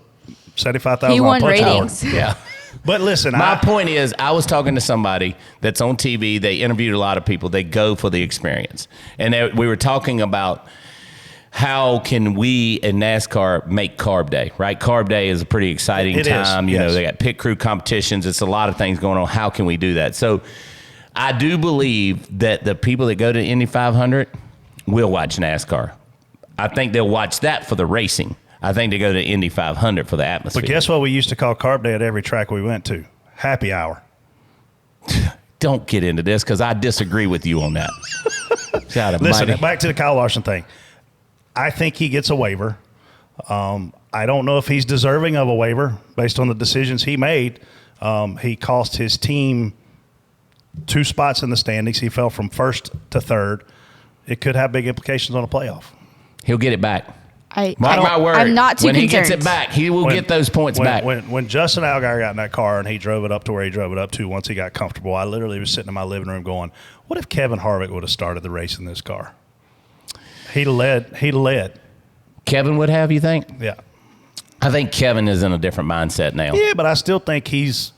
$75,000 He won punch ratings. hour. Yeah. But listen, my point is, I was talking to somebody that's on TV. They interviewed a lot of people. They go for the experience. And we were talking about how can we in NASCAR make Carb Day, right? Carb Day is a pretty exciting time. Yes. You know, they got pit crew competitions. It's a lot of things going on. How can we do that? So I do believe that the people that go to Indy 500 will watch NASCAR. I think they'll watch that for the racing. I think they go to Indy 500 for the atmosphere. But guess what we used to call Carb Day at every track we went to? Happy hour. Don't get into this because I disagree with you on that. Listen, back to the Kyle Larson thing. I think he gets a waiver. I don't know if he's deserving of a waiver based on the decisions he made. He cost his team 2 spots in the standings. He fell from 1st to 3rd. It could have big implications on a playoff. He'll get it back. Mark my word. I'm not too when concerned. He gets it back, he will get those points back. When Justin Allgaier got in that car and he drove it up to where he drove it up to once he got comfortable, I literally was sitting in my living room going, what if Kevin Harvick would have started the race in this car? He led. Kevin would have, you think? Yeah. I think Kevin is in a different mindset now. Yeah, but I still think these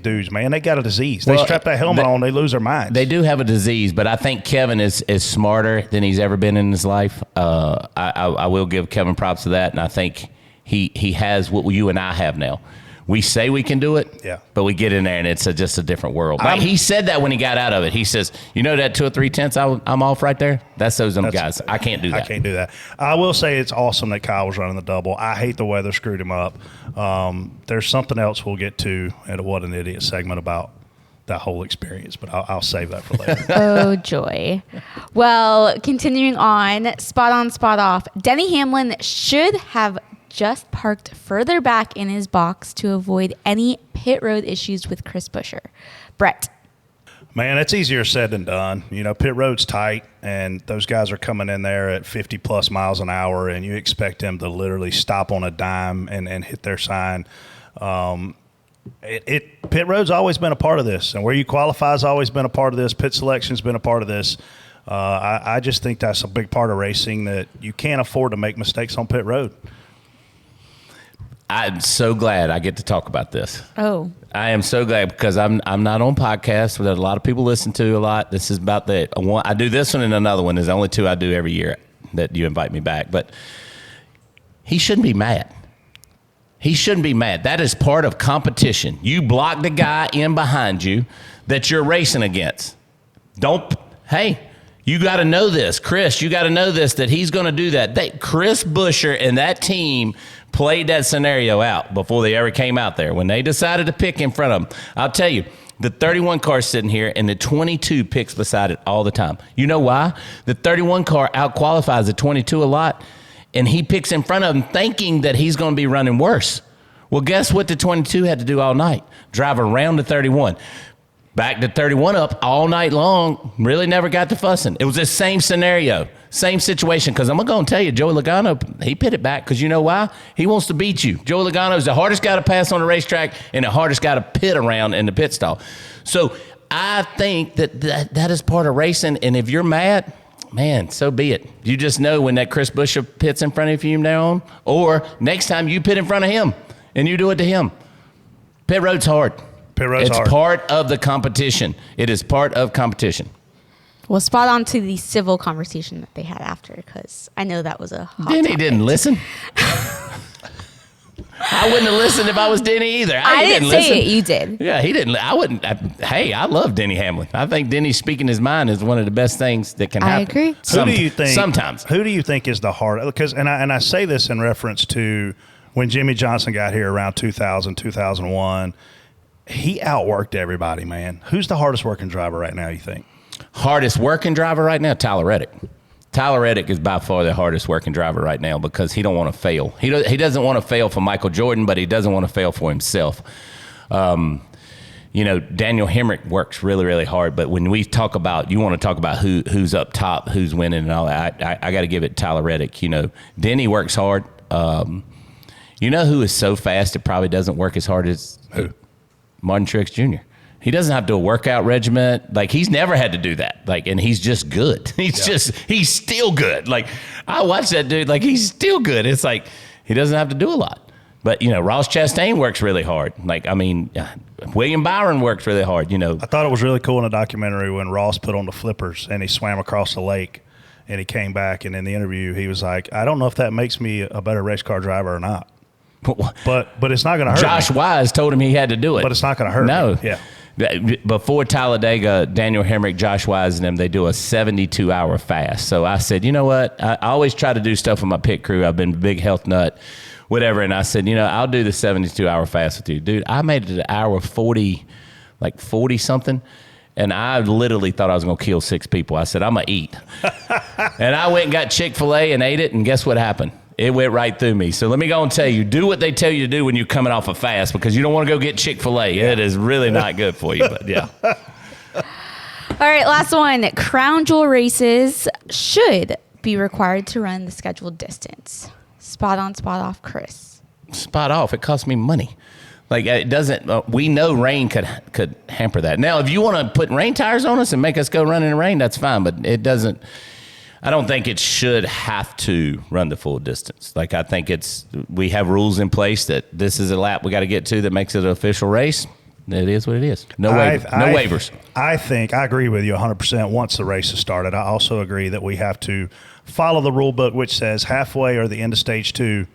dudes, man, they got a disease. They strap that helmet on, they lose their minds. They do have a disease, but I think Kevin is smarter than he's ever been in his life. I will give Kevin props to that, and I think he has what you and I have now. We say we can do it, but we get in there, and it's just a different world. Like he said that when he got out of it. He says, that 2 or 3 tenths I'm off right there? That's those guys. I can't do that. I can't do that. I will say it's awesome that Kyle was running the double. I hate the weather screwed him up. There's something else we'll get to at a What an Idiot segment about that whole experience, but I'll save that for later. Oh, joy. Well, continuing on, spot on, spot off. Denny Hamlin should have just parked further back in his box to avoid any pit road issues with Chris Buescher. Brett. Man, it's easier said than done. Pit road's tight, and those guys are coming in there at 50-plus miles an hour, and you expect them to literally stop on a dime and hit their sign. Pit road's always been a part of this, and where you qualify has always been a part of this. Pit selection's been a part of this. I just think that's a big part of racing, that you can't afford to make mistakes on pit road. I'm so glad I get to talk about this. Oh. I am so glad because I'm not on podcasts that a lot of people listen to a lot. This is about I do this one and another one. There's only 2 I do every year that you invite me back. But he shouldn't be mad. He shouldn't be mad. That is part of competition. You block the guy in behind you that you're racing against. Hey, you got to know this. Chris, you got to know this, that he's going to do that. Chris Buescher and that team played that scenario out before they ever came out there. When they decided to pick in front of them, I'll tell you, the 31 car sitting here and the 22 picks beside it all the time. You know why? The 31 car out-qualifies the 22 a lot, and he picks in front of him thinking that he's going to be running worse. Well, guess what the 22 had to do all night? Drive around the 31. Back to 31 up all night long, really never got to fussing. It was the same scenario, same situation, because I'm going to tell you, Joey Logano, he pitted back because you know why? He wants to beat you. Joey Logano is the hardest guy to pass on the racetrack and the hardest guy to pit around in the pit stall. So I think that is part of racing, and if you're mad, man, so be it. You just know when that Chris Buescher pits in front of you from now on, or next time you pit in front of him and you do it to him. Pit road's hard. It's part of the competition. It is part of competition. Well, spot on to the civil conversation that they had after, because I know that was a hot Denny topic. didn't listen. I wouldn't have listened if I was Denny either. I didn't say listen. it. You did. Yeah, he didn't. I wouldn't. I love Denny Hamlin. I think Denny speaking his mind is one of the best things that can happen. I agree. Who do you think? Sometimes. Who do you think is the hardest? Because, and I say this in reference to when Jimmy Johnson got here around 2000, 2001. He outworked everybody, man. Who's the hardest working driver right now, you think? Hardest working driver right now? Tyler Reddick. Tyler Reddick is by far the hardest working driver right now because he don't want to fail. He doesn't want to fail for Michael Jordan, but he doesn't want to fail for himself. Daniel Hemrick works really, really hard, but when we talk about, you want to talk about who's up top, who's winning and all that, I got to give it to Tyler Reddick. Denny works hard. Who is so fast it probably doesn't work as hard as who? Martin Truex Jr. He doesn't have to do a workout regimen. Like, he's never had to do that. Like, and he's just good. He's still good. Like, I watch that dude, like, he's still good. It's like, he doesn't have to do a lot. But, Ross Chastain works really hard. Like, William Byron works really hard, I thought it was really cool in a documentary when Ross put on the flippers and he swam across the lake and he came back, and in the interview, he was like, I don't know if that makes me a better race car driver or not. But it's not going to hurt Josh me. Wise told him he had to do it. But it's not going to hurt me. Yeah. Before Talladega, Daniel Hemrick, Josh Wise, and them, they do a 72-hour fast. So I said, you know what? I always try to do stuff with my pit crew. I've been a big health nut, whatever. And I said, I'll do the 72-hour fast with you. Dude, I made it an hour 40, like 40-something. And I literally thought I was going to kill 6 people. I said, I'm going to eat. And I went and got Chick-fil-A and ate it, and guess what happened? It went right through me. So let me go and tell you, do what they tell you to do when you're coming off a fast, because you don't want to go get Chick-fil-A. It is really not good for you, but yeah. All right, last one. Crown Jewel races should be required to run the scheduled distance? Spot on, spot off, Chris. Spot off. It costs me money. Like, it doesn't. We know rain could hamper that. Now, if you want to put rain tires on us and make us go run in the rain, that's fine. But it doesn't. I don't think it should have to run the full distance. Like, I think we have rules in place that this is a lap we got to get to that makes it an official race. It is what it is. No waivers. I think I agree with you 100% once the race is started. I also agree that we have to follow the rule book, which says halfway or the end of stage 2,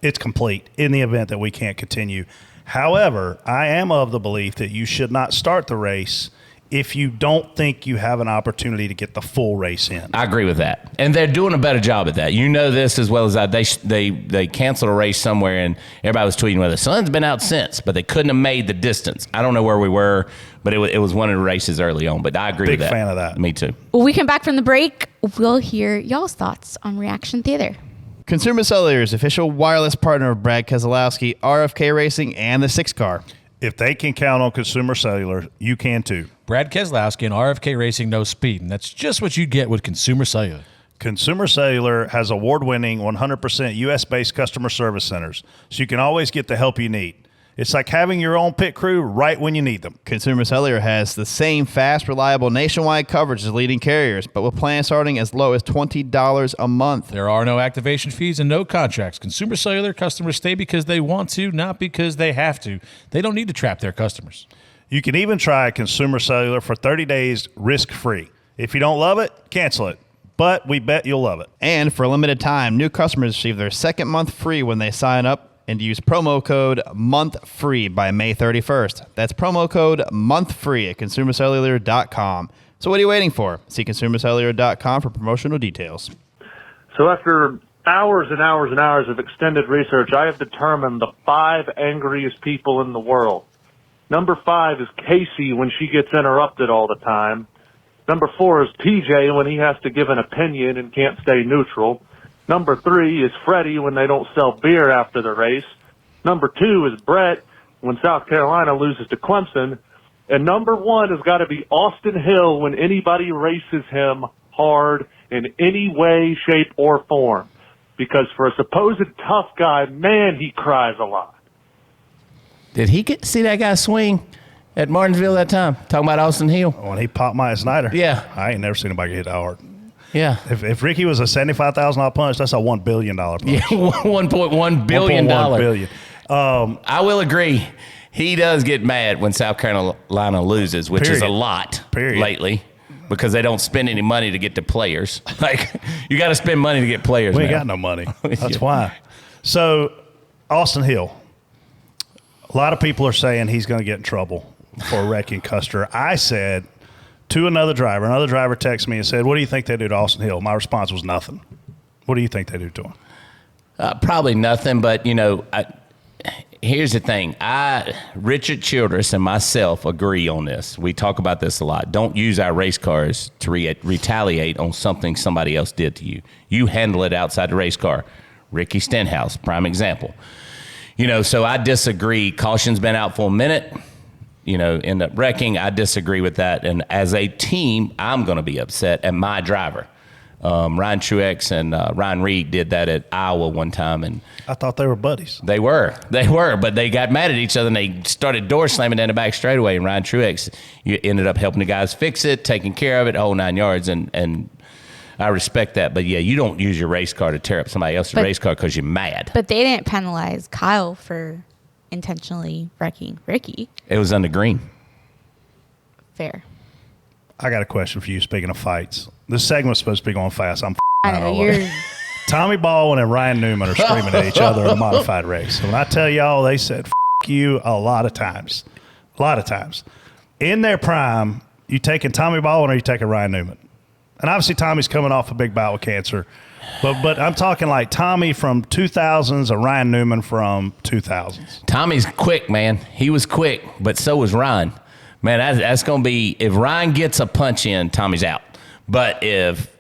it's complete in the event that we can't continue. However, I am of the belief that you should not start the race if you don't think you have an opportunity to get the full race in. I agree with that. And they're doing a better job at that. You know this as well as I. They canceled a race somewhere, and everybody was tweeting, well, the sun's been out since, but they couldn't have made the distance. I don't know where we were, but it was one of the races early on. But I agree with that. Big fan of that. Me too. When we come back from the break, we'll hear y'all's thoughts on Reaction Theater. Consumer Cellular's official wireless partner of Brad Keselowski, RFK Racing, and the 6 Car. If they can count on Consumer Cellular, you can too. Brad Keselowski and RFK Racing know speed, and that's just what you get with Consumer Cellular. Consumer Cellular has award-winning 100% U.S.-based customer service centers, so you can always get the help you need. It's like having your own pit crew right when you need them. Consumer Cellular has the same fast, reliable nationwide coverage as leading carriers, but with plans starting as low as $20 a month. There are no activation fees and no contracts. Consumer Cellular customers stay because they want to, not because they have to. They don't need to trap their customers. You can even try Consumer Cellular for 30 days risk-free. If you don't love it, cancel it. But we bet you'll love it. And for a limited time, new customers receive their second month free when they sign up and use promo code MONTHFREE by May 31st. That's promo code MONTHFREE at consumercellular.com. So what are you waiting for? See consumercellular.com for promotional details. So after hours and hours and hours of extended research, I have determined the 5 angriest people in the world. Number 5 is Casey when she gets interrupted all the time. Number 4 is TJ when he has to give an opinion and can't stay neutral. Number 3 is Freddie when they don't sell beer after the race. Number 2 is Brett when South Carolina loses to Clemson. And number 1 has got to be Austin Hill when anybody races him hard in any way, shape, or form. Because for a supposed tough guy, man, he cries a lot. Did he get to see that guy swing at Martinsville that time? Talking about Austin Hill? When he popped Maya Snyder. Yeah. I ain't never seen anybody get hit that hard. Yeah. If Ricky was a $75,000 punch, that's a $1 billion punch. Yeah, $1.1 billion. $1.1 billion. I will agree. He does get mad when South Carolina loses, which is a lot lately because they don't spend any money to get the players. Like, you got to spend money to get players. We ain't now. got no money. That's why. So, Austin Hill. A lot of people are saying he's going to get in trouble for wrecking Custer. I said to another driver texted me and said, what do you think they do to Austin Hill? My response was nothing. What do you think they do to him? Probably nothing, but, here's the thing. Richard Childress and myself agree on this. We talk about this a lot. Don't use our race cars to retaliate on something somebody else did to you. You handle it outside the race car. Ricky Stenhouse, prime example. So I disagree. Caution's been out for a minute. End up wrecking. I disagree with that. And as a team, I'm going to be upset at my driver. Ryan Truex and Ryan Reed did that at Iowa one time. And I thought they were buddies. They were, but they got mad at each other and they started door slamming down the back straightaway. And Ryan Truex ended up helping the guys fix it, taking care of it, whole 9 yards. And I respect that. But, yeah, you don't use your race car to tear up somebody else's race car because you're mad. But they didn't penalize Kyle for intentionally wrecking Ricky. It was under green. Fair. I got a question for you, speaking of fights. This segment's supposed to be going fast. I know, you're... Tommy Baldwin and Ryan Newman are screaming at each other in a modified race. When I tell y'all, they said you a lot of times. A lot of times. In their prime, you taking Tommy Baldwin or you taking Ryan Newman? And obviously Tommy's coming off a big bout with cancer. But I'm talking like Tommy from 2000s or Ryan Newman from 2000s. Tommy's quick, man. He was quick, but so was Ryan. Man, that's going to be – if Ryan gets a punch in, Tommy's out. But if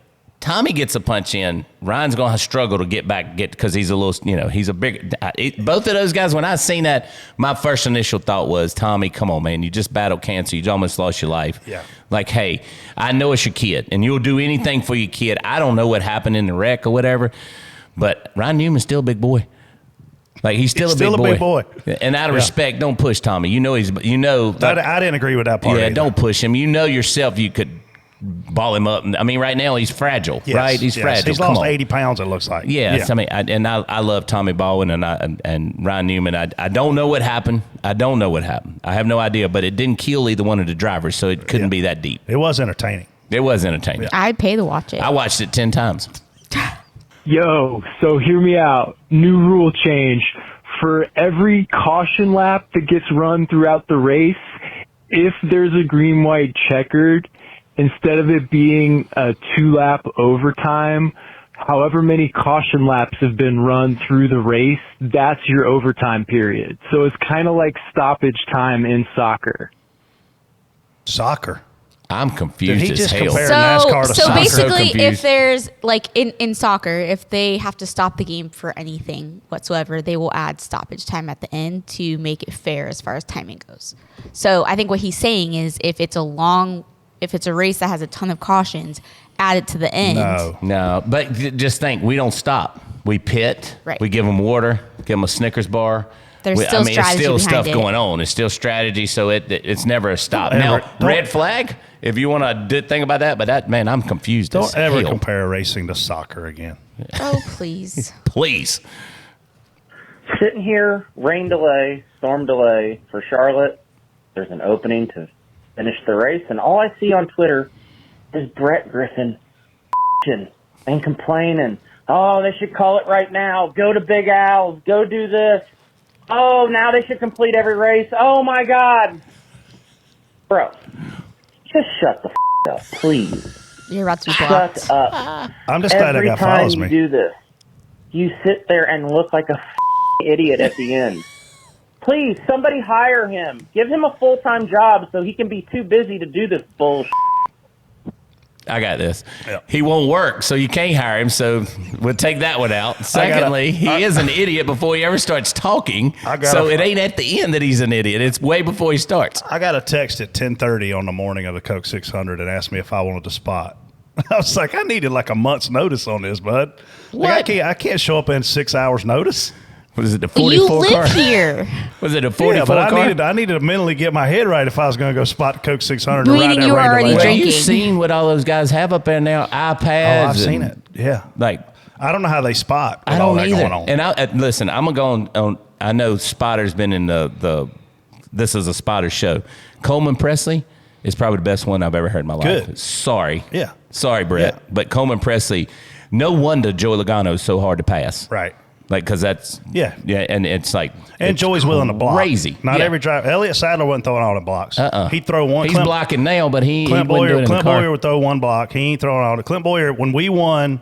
Tommy gets a punch in, Ryan's going to struggle to get because he's a little, he's a big. Both of those guys, when I seen that, my first initial thought was, Tommy, come on, man. You just battled cancer. You almost lost your life. Yeah. Like, hey, I know it's your kid, and you'll do anything for your kid. I don't know what happened in the wreck or whatever, but Ryan Newman's still a big boy. Like, he's still a big boy. And out of respect, don't push Tommy. I didn't agree with that part. Yeah, either. don't push him. You know yourself you could ball him up. I mean, right now he's fragile, right? He's fragile. He's lost 80 pounds, it looks like. Yes, yeah. I mean, I love Tommy Baldwin and Ryan Newman. I don't know what happened. I have no idea, but it didn't kill either one of the drivers, so it couldn't be that deep. It was entertaining. Yeah. I'd pay to watch it. I watched it 10 times. Yo, so hear me out. New rule change. For every caution lap that gets run throughout the race, if there's a green, white, checkered, instead of it being a 2-lap overtime, however many caution laps have been run through the race, that's your overtime period. So it's kind of like stoppage time in soccer. Soccer? I'm confused Did he as just hell. compare NASCAR to so soccer? basically, if there's like in soccer, if they have to stop the game for anything whatsoever, they will add stoppage time at the end to make it fair as far as timing goes. So I think what he's saying is if it's a race that has a ton of cautions, add it to the end. No, but just think, we don't stop. We pit. Right. We give them water, give them a Snickers bar. There's still strategy it's still behind stuff it. going on. It's still strategy, so it's never a stop. Now, red flag, if you want to think about that, but that, man, I'm confused. Don't ever compare racing to soccer again. Oh, please. Please. Sitting here, rain delay, storm delay for Charlotte. There's an opening to finish the race, and all I see on Twitter is Brett Griffin and complaining. Oh, they should call it right now. Go to Big Al's. Go do this. Oh, now they should complete every race. Oh, my God. Bro, just shut the up, please. You're about to be blocked. Shut up. I'm just glad that guy follows me. Every time you do this, you sit there and look like a idiot at the end. Please, somebody hire him. Give him a full-time job so he can be too busy to do this bullshit. I got this. Yeah. He won't work, so you can't hire him, so we'll take that one out. Secondly, he is an idiot before he ever starts talking, so it ain't at the end that he's an idiot. It's way before he starts. I got a text at 10:30 on the morning of the Coke 600 and asked me if I wanted to spot. I was like, I needed like a month's notice on this, bud. Like, I can't show up in 6 hours notice. Was it the You 44 live car? here. Was it a 44 Yeah, but car? I needed to mentally get my head right if I was going to go spot the Coke 600 Meaning and ride that you were rain already delay. Well, drinking. you've seen what all those guys have up there now, iPads. Oh, I've seen it. Yeah. Like, I don't know how they spot with I all don't that either. going on. And listen, I'm going to go on. I know Spotter's been in the this is a Spotter show. Coleman Presley is probably the best one I've ever heard in my life. Good. Sorry. Yeah. Sorry, Brett. Yeah. But Coleman Presley, no wonder Joey Logano is so hard to pass. Right. Like, because that's Yeah. and it's like And it's Joey's willing to block. crazy. Not Yeah. every driver. Elliott Sadler wasn't throwing all the blocks. He'd throw one. He's blocking now, but he Clint wouldn't do it in the car. Boyer would throw one block. He ain't throwing all the. Clint Boyer, when we won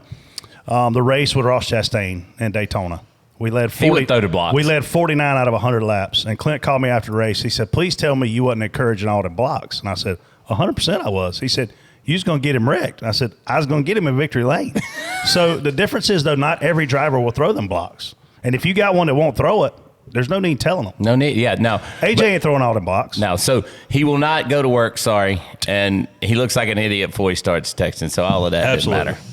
the race with Ross Chastain in Daytona, we led 40. He would throw the blocks. We led 49 out of 100 laps. And Clint called me after the race. He said, please tell me you wasn't encouraging all the blocks. And I said, 100% I was. He said, you was going to get him wrecked. I said, I was going to get him in victory lane. So the difference is, though, not every driver will throw them blocks. And if you got one that won't throw it, there's no need telling them. No need. Yeah, no. AJ ain't throwing all them blocks. No, so he will not go to work, sorry. And he looks like an idiot before he starts texting, so all of that Absolutely. doesn't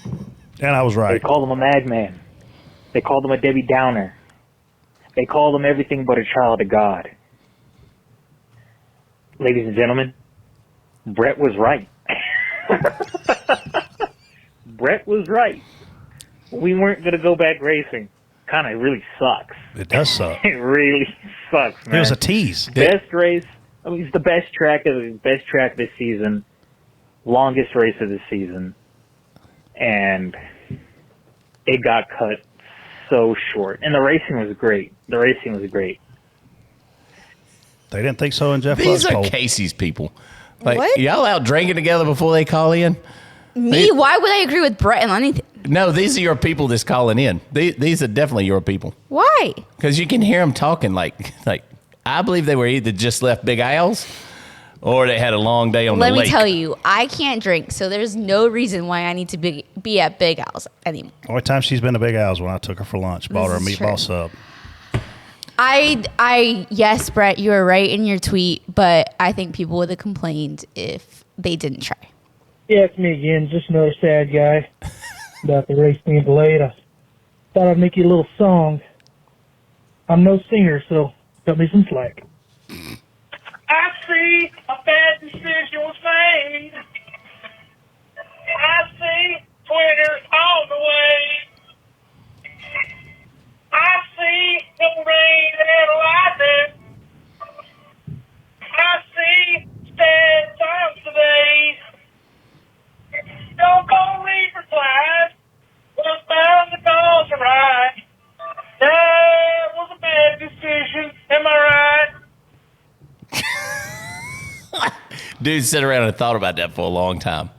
matter. And I was They right. called him a madman. They called him a Debbie Downer. They called him everything but a child of God. Ladies and gentlemen, Brett was right. Brett was right. We weren't going to go back racing. Kind of really sucks. It does suck. It really sucks, man. It was a tease. Best race. I mean, it's the best track of this season. Longest race of the season. And it got cut so short. And the racing was great. They didn't think so in Jeff These Luck's are poll. Casey's people. Like, What? y'all out drinking together before they call in? Me? Why would I agree with Brett on anything? No, these are your people that's calling in. These are definitely your people. Why? Because you can hear them talking like I believe they were either just left Big Al's or they had a long day on the Let lake. me tell you, I can't drink, so there's no reason why I need to be at Big Al's anymore. Only time she's been to Big Al's when I took her for lunch. Bought her a This is meatball true. sub. Yes, Brett, you were right in your tweet, but I think people would have complained if they didn't try. Yeah, it's me again. Just another sad guy about the race being delayed. I thought I'd make you a little song. I'm no singer, so cut me some slack. I see a bad decision was made. I see Twitter on the way. I see no rain and lightning. I see sad times today. Don't go read replies. Was bound to cause a ride. That was a bad decision. Am I right? Dude sat around and thought about that for a long time.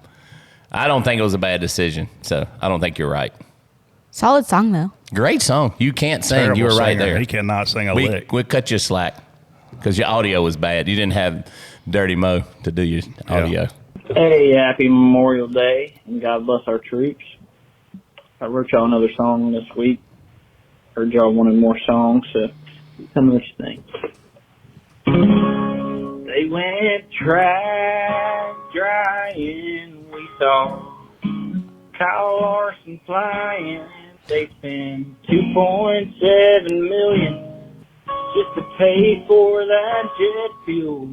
I don't think it was a bad decision, so I don't think you're right. Solid song, though. Great song. You can't sing. Terrible You were right singer. there. He cannot sing a lick. We'll cut you slack because your audio was bad. You didn't have Dirty Mo to do your audio. Hey, happy Memorial Day, and God bless our troops. I wrote y'all another song this week. Heard y'all wanted more songs, so tell me what you think. They went track drying, we saw Kyle Larson flying. They spent $2.7 million just to pay for that jet fuel.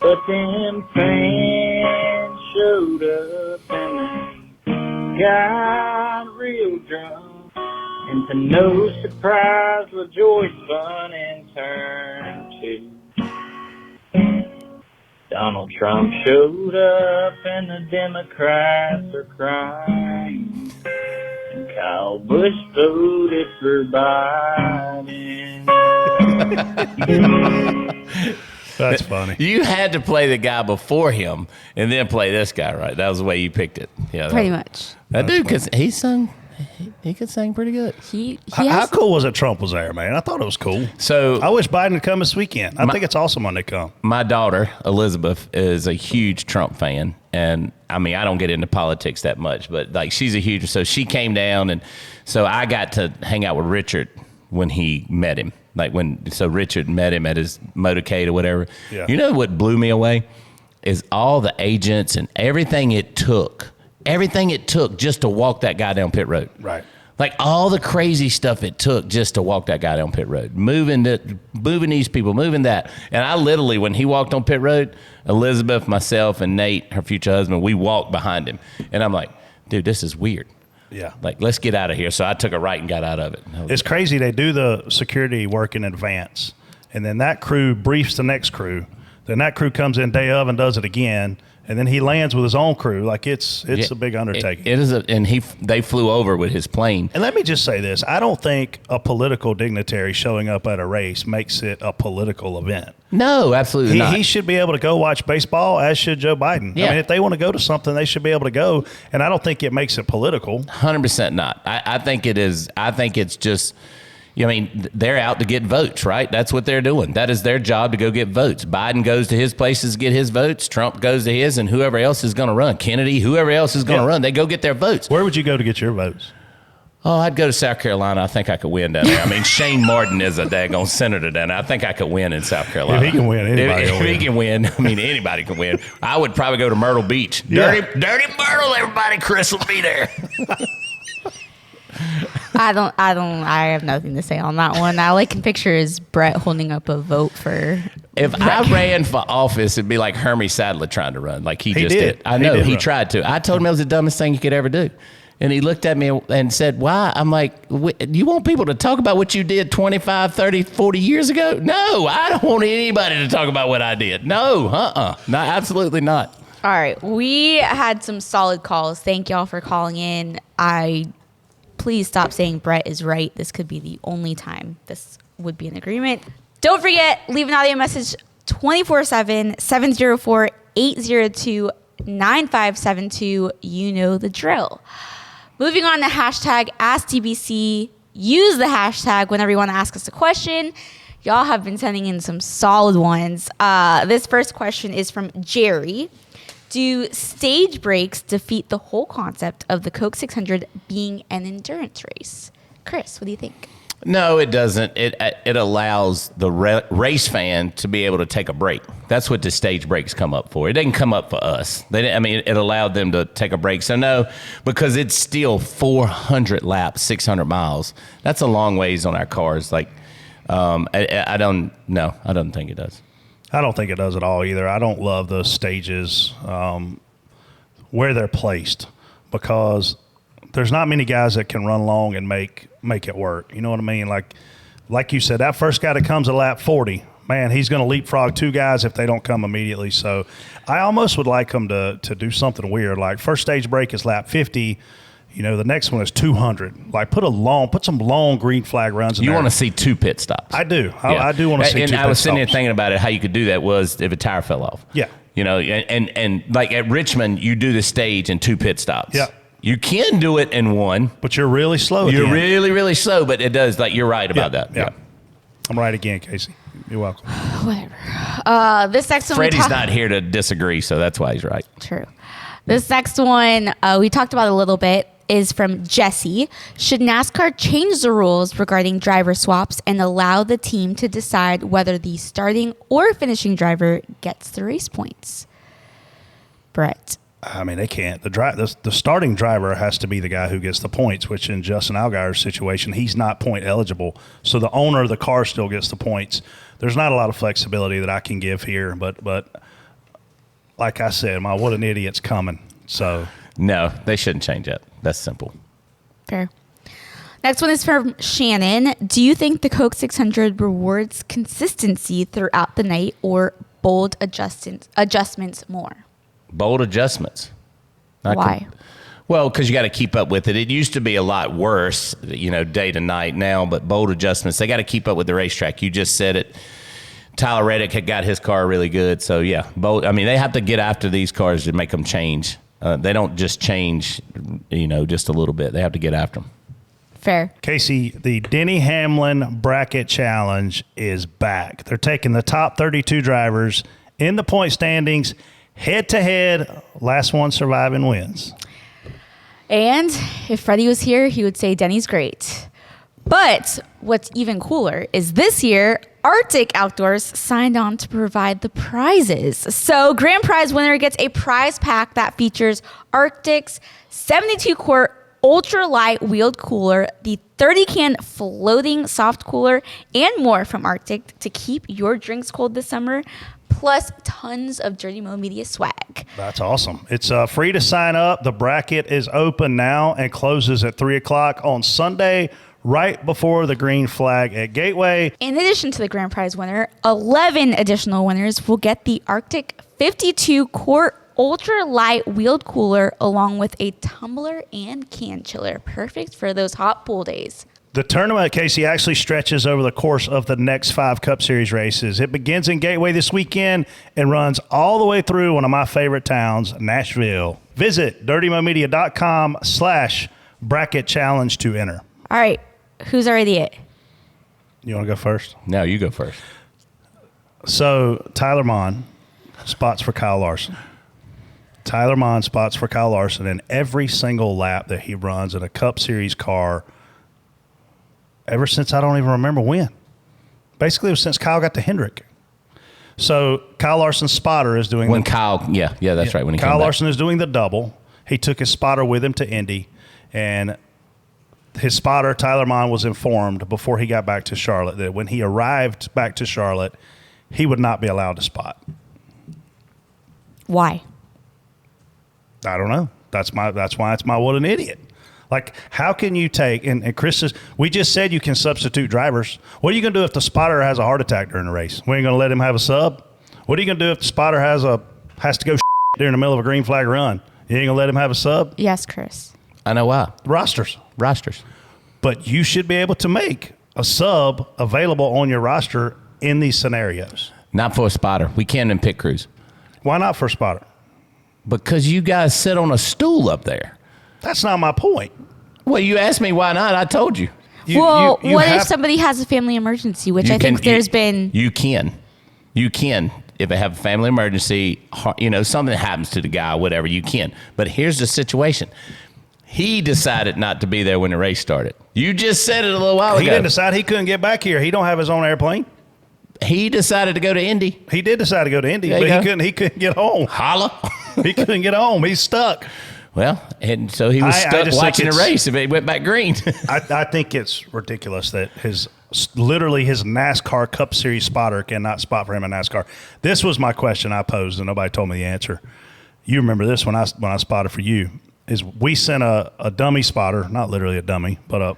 But them fans showed up and they got real drunk. And to no surprise, LaJoy's fun and turned to Donald Trump showed up and the Democrats are crying. And Kyle Busch voted for Biden. That's funny. You had to play the guy before him and then play this guy, right? That was the way you picked it. Yeah, Pretty much. That dude, because he sung, he could sing pretty good. How cool was it Trump was there, man? I thought it was cool. So I wish Biden would come this weekend. I think it's awesome when they come. My daughter, Elizabeth, is a huge Trump fan. And I mean, I don't get into politics that much, but like she's a huge, so she came down. And so I got to hang out with Richard when he met him. So Richard met him at his motorcade or whatever. Yeah. You know what blew me away is all the agents and everything it took just to walk that guy down pit road. Right. Like all the crazy stuff it took just to walk that guy down pit road, moving these people, moving that. And I literally, when he walked on pit road, Elizabeth, myself, and Nate, her future husband, we walked behind him. And I'm like, dude, this is weird. Yeah. Like, let's get out of here. So I took a right and got out of it. It's crazy. They do the security work in advance, and then that crew briefs the next crew. Then that crew comes in day of and does it again, and then he lands with his own crew. Like it's a big undertaking. It is, and they flew over with his plane. And let me just say this: I don't think a political dignitary showing up at a race makes it a political event. No, absolutely not. He should be able to go watch baseball, as should Joe Biden. Yeah. I mean, if they want to go to something, they should be able to go. And I don't think it makes it political. 100% not. I think it is. I think it's just, I mean, they're out to get votes, right? That's what they're doing. That is their job, to go get votes. Biden goes to his places to get his votes. Trump goes to his, and whoever else is going to run, Kennedy, whoever else is going to run, they go get their votes. Where would you go to get your votes? Oh, I'd go to South Carolina. I think I could win down there. I mean, Shane Martin is a daggone senator down there. I think I could win in South Carolina. If he can win, anybody will If he win. can win, I mean, anybody can win. I would probably go to Myrtle Beach. Dirty Myrtle, everybody. Chris will be there. I have nothing to say on that one. All I can picture is Brett holding up a vote for. If I ran for office, it'd be like Hermie Sadler trying to run, like he just did. I He know, did he run. tried to. I told him it was the dumbest thing you could ever do. And he looked at me and said, why? I'm like, you want people to talk about what you did 25, 30, 40 years ago? No, I don't want anybody to talk about what I did. No, no, absolutely not. All right, we had some solid calls. Thank y'all for calling in. Please stop saying Brett is right. This could be the only time this would be an agreement. Don't forget, leave an audio message 24/7, 704-802-9572. You know the drill. Moving on to hashtag AskDBC. Use the hashtag whenever you want to ask us a question. Y'all have been sending in some solid ones. This first question is from Jerry. Do stage breaks defeat the whole concept of the Coke 600 being an endurance race? Chris, what do you think? No, it doesn't. It allows the race fan to be able to take a break. That's what the stage breaks come up for. It didn't come up for us. It allowed them to take a break. So no, because it's still 400 laps, 600 miles. That's a long ways on our cars. Like, I don't think it does. I don't think it does at all either. I don't love the stages where they're placed because there's not many guys that can run long and make it work. You know what I mean? Like you said, that first guy that comes at lap 40, man, he's going to leapfrog two guys if they don't come immediately. So I almost would like them to do something weird. Like first stage break is lap 50. You know, the next one is 200. Like put some long green flag runs in there. You want to see 2 pit stops. I do. Yeah. I do want to see 2 pit stops. And I was sitting there thinking about it. How you could do that was if a tire fell off. Yeah. You know, and like at Richmond, you do the stage and 2 pit stops. Yeah. You can do it in one. But you're really slow. You're really, really slow, but it does, like, you're right about that. Yeah. I'm right again, Casey. You're welcome. Whatever. This next one. Freddie's not here to disagree, so that's why he's right. True. This next one we talked about a little bit is from Jesse. Should NASCAR change the rules regarding driver swaps and allow the team to decide whether the starting or finishing driver gets the race points? Brett. I mean, they can't. The starting driver has to be the guy who gets the points, which in Justin Allgaier's situation, he's not point eligible. So the owner of the car still gets the points. There's not a lot of flexibility that I can give here, but like I said, what an idiot's coming. So no, they shouldn't change it. That's simple. Fair. Next one is from Shannon. Do you think the Coke 600 rewards consistency throughout the night or bold adjustments more? Bold adjustments. Why? Well, because you got to keep up with it. It used to be a lot worse, day to night now, but bold adjustments, they got to keep up with the racetrack. You just said it. Tyler Reddick had got his car really good. So, yeah, bold. I mean, they have to get after these cars to make them change. They don't just change, just a little bit. They have to get after them. Fair. Casey, the Denny Hamlin Bracket Challenge is back. They're taking the top 32 drivers in the point standings head-to-head. Last one surviving wins. And if Freddie was here, he would say Denny's great. But what's even cooler is this year, Arctic Outdoors signed on to provide the prizes. So grand prize winner gets a prize pack that features Arctic's 72-quart ultra-light wheeled cooler, the 30-can floating soft cooler, and more from Arctic to keep your drinks cold this summer, plus tons of Dirty Mo Media swag. That's awesome. It's free to sign up. The bracket is open now and closes at 3 o'clock on Sunday, right before the green flag at Gateway. In addition to the grand prize winner, 11 additional winners will get the Arctic 52-quart ultra-light wheeled cooler along with a tumbler and can chiller. Perfect for those hot pool days. The tournament, Casey, actually stretches over the course of the next 5 Cup Series races. It begins in Gateway this weekend and runs all the way through one of my favorite towns, Nashville. Visit dirtymomedia.com/bracket challenge to enter. All right. Who's our idiot? You want to go first? No, you go first. So, Tyler Mon spots for Kyle Larson. Tyler Mon spots for Kyle Larson in every single lap that he runs in a Cup Series car ever since I don't even remember when. Basically, it was since Kyle got to Hendrick. So Kyle Larson's spotter is doing right. When Kyle Larson is doing the double. He took his spotter with him to Indy, and his spotter Tyler Mon was informed before he got back to Charlotte that when he arrived back to Charlotte, he would not be allowed to spot. Why? I don't know. That's why it's my what an idiot. Like, how can you take, and Chris we just said you can substitute drivers. What are you going to do if the spotter has a heart attack during the race? We ain't going to let him have a sub? What are you going to do if the spotter has to go during the middle of a green flag run? You ain't going to let him have a sub? Yes, Chris. I know why. Rosters. But you should be able to make a sub available on your roster in these scenarios. Not for a spotter. We can in pit crews. Why not for a spotter? Because you guys sit on a stool up there. That's not my point. Well, you asked me why not. I told you. What if have- somebody has a family emergency, which I think there's been. You can. If they have a family emergency, something happens to the guy, whatever, you can. But here's the situation. He decided not to be there when the race started. You just said it a little while ago. He didn't decide he couldn't get back here. He don't have his own airplane. He decided to go to Indy. He did decide to go to Indy, but he couldn't get home. Holla. He couldn't get home. He's stuck. Well, and so he was stuck watching the race if it went back green. I think it's ridiculous that literally his NASCAR Cup Series spotter cannot spot for him in NASCAR. This was my question I posed, and nobody told me the answer. You remember this when I spotted for you. Is we sent a dummy spotter, not literally a dummy, but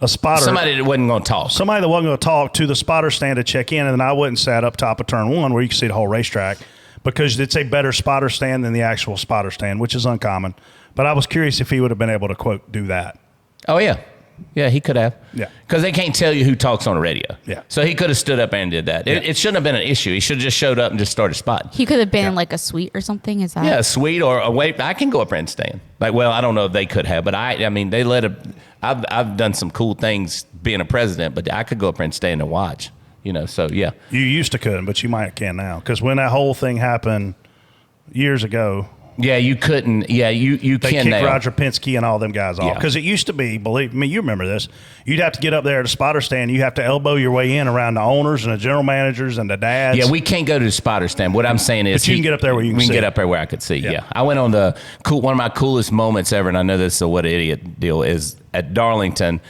a spotter. Somebody that wasn't going to talk. Somebody that wasn't going to talk to the spotter stand to check in, and then I went and sat up top of turn 1 where you can see the whole racetrack because it's a better spotter stand than the actual spotter stand, which is uncommon. But I was curious if he would have been able to, quote, do that. Oh, yeah. Yeah, he could have. Yeah. Because they can't tell you who talks on the radio. Yeah. So he could have stood up there and did that. Yeah. It shouldn't have been an issue. He should have just showed up and just started spotting. He could have been in like a suite or something. Is that? Yeah, a suite or a wait. I can go up there and stand. I don't know if they could have, but I mean, they let I've done some cool things being a president, but I could go up there and stand and watch. So yeah. You used to couldn't, but you might can now. Because when that whole thing happened years ago. Yeah, you couldn't. Yeah, you they can kicked now. Roger Penske and all them guys off. Because it used to be, believe me, you remember this, you'd have to get up there at a spotter stand. You have to elbow your way in around the owners and the general managers and the dads. Yeah, we can't go to the spotter stand. What I'm saying is, but you can get up there where you can we see. Get up there where I could see. Yeah. I went on one of my coolest moments ever, and I know this is a what an idiot deal is at Darlington.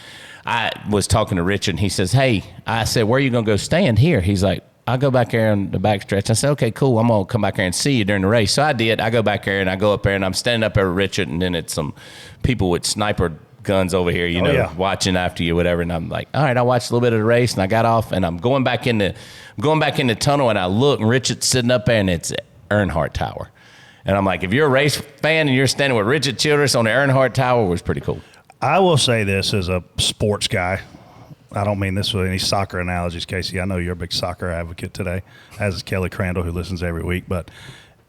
I was talking to Richard, and he says, "Hey," I said, "Where are you going to go stand here?" He's like, "I'll go back there on the back stretch." I said, "Okay, cool. I'm going to come back there and see you during the race." So I did. I go back there, and I go up there, and I'm standing up there with Richard, and then it's some people with sniper guns over here, watching after you, whatever. And I'm like, all right, I watched a little bit of the race, and I got off, and I'm going back in the tunnel, and I look, and Richard's sitting up there, and it's Earnhardt Tower. And I'm like, if you're a race fan and you're standing with Richard Childress on the Earnhardt Tower, it was pretty cool. I will say this as a sports guy. I don't mean this with any soccer analogies, Casey. I know you're a big soccer advocate today, as is Kelly Crandall, who listens every week. But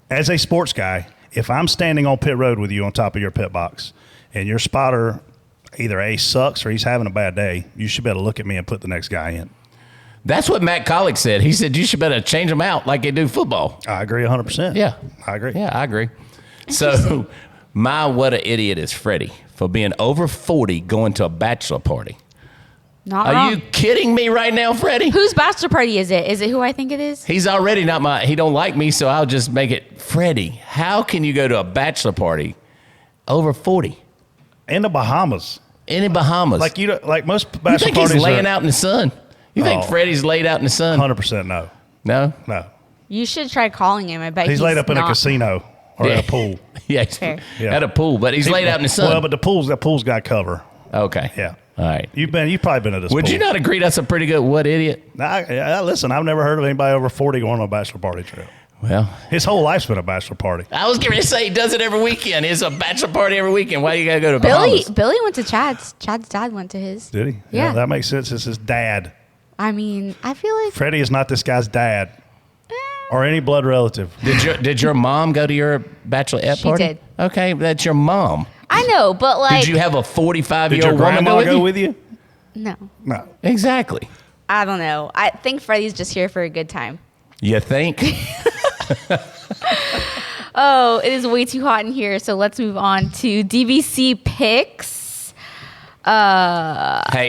as a sports guy, if I'm standing on pit road with you on top of your pit box and your spotter either A, sucks or he's having a bad day, you should be able to look at me and put the next guy in. That's what Matt Kaulig said. He said you should better change them out like they do football. I agree 100%. Yeah. I agree. Yeah, I agree. So my what an idiot is Freddie for being over 40 going to a bachelor party. Not Are wrong. you kidding me right now, Freddie? Whose bachelor party is it? Is it who I think it is? He's already he don't like me, so I'll just make it Freddie. How can you go to a bachelor party over 40? In the Bahamas. In the Bahamas. Like most bachelor you think parties he's laying out in the sun? You think Oh. Freddie's laid out in the sun? 100% no. No? No. You should try calling him. I bet He's laid up in a not. casino or at a pool. Yeah, Fair. Yeah. At a pool, but he's laid out in the sun. Well, but that pool's got cover. Okay. Yeah. All right. You've probably been at this Would pool. you not agree that's a pretty good what idiot? Listen, I've never heard of anybody over 40 going on a bachelor party trip. Well, his whole life's been a bachelor party. I was going to say he does it every weekend. It's a bachelor party every weekend. Why do you got to go to Billy Bahamas? went to Chad's. Chad's dad went to his. Did he? Yeah. That makes sense. It's his dad. I mean, I feel like Freddie is not this guy's dad or any blood relative. Did your mom go to your bachelorette She party? did. Okay, that's your mom. I know, but like, Did you have a Did your 45-year-old woman grandma go with you? no, No. Exactly. I don't know. I think Freddie's just here for a good time. You think? Oh, it is way too hot in here, so let's move on to DBC Picks. Hey,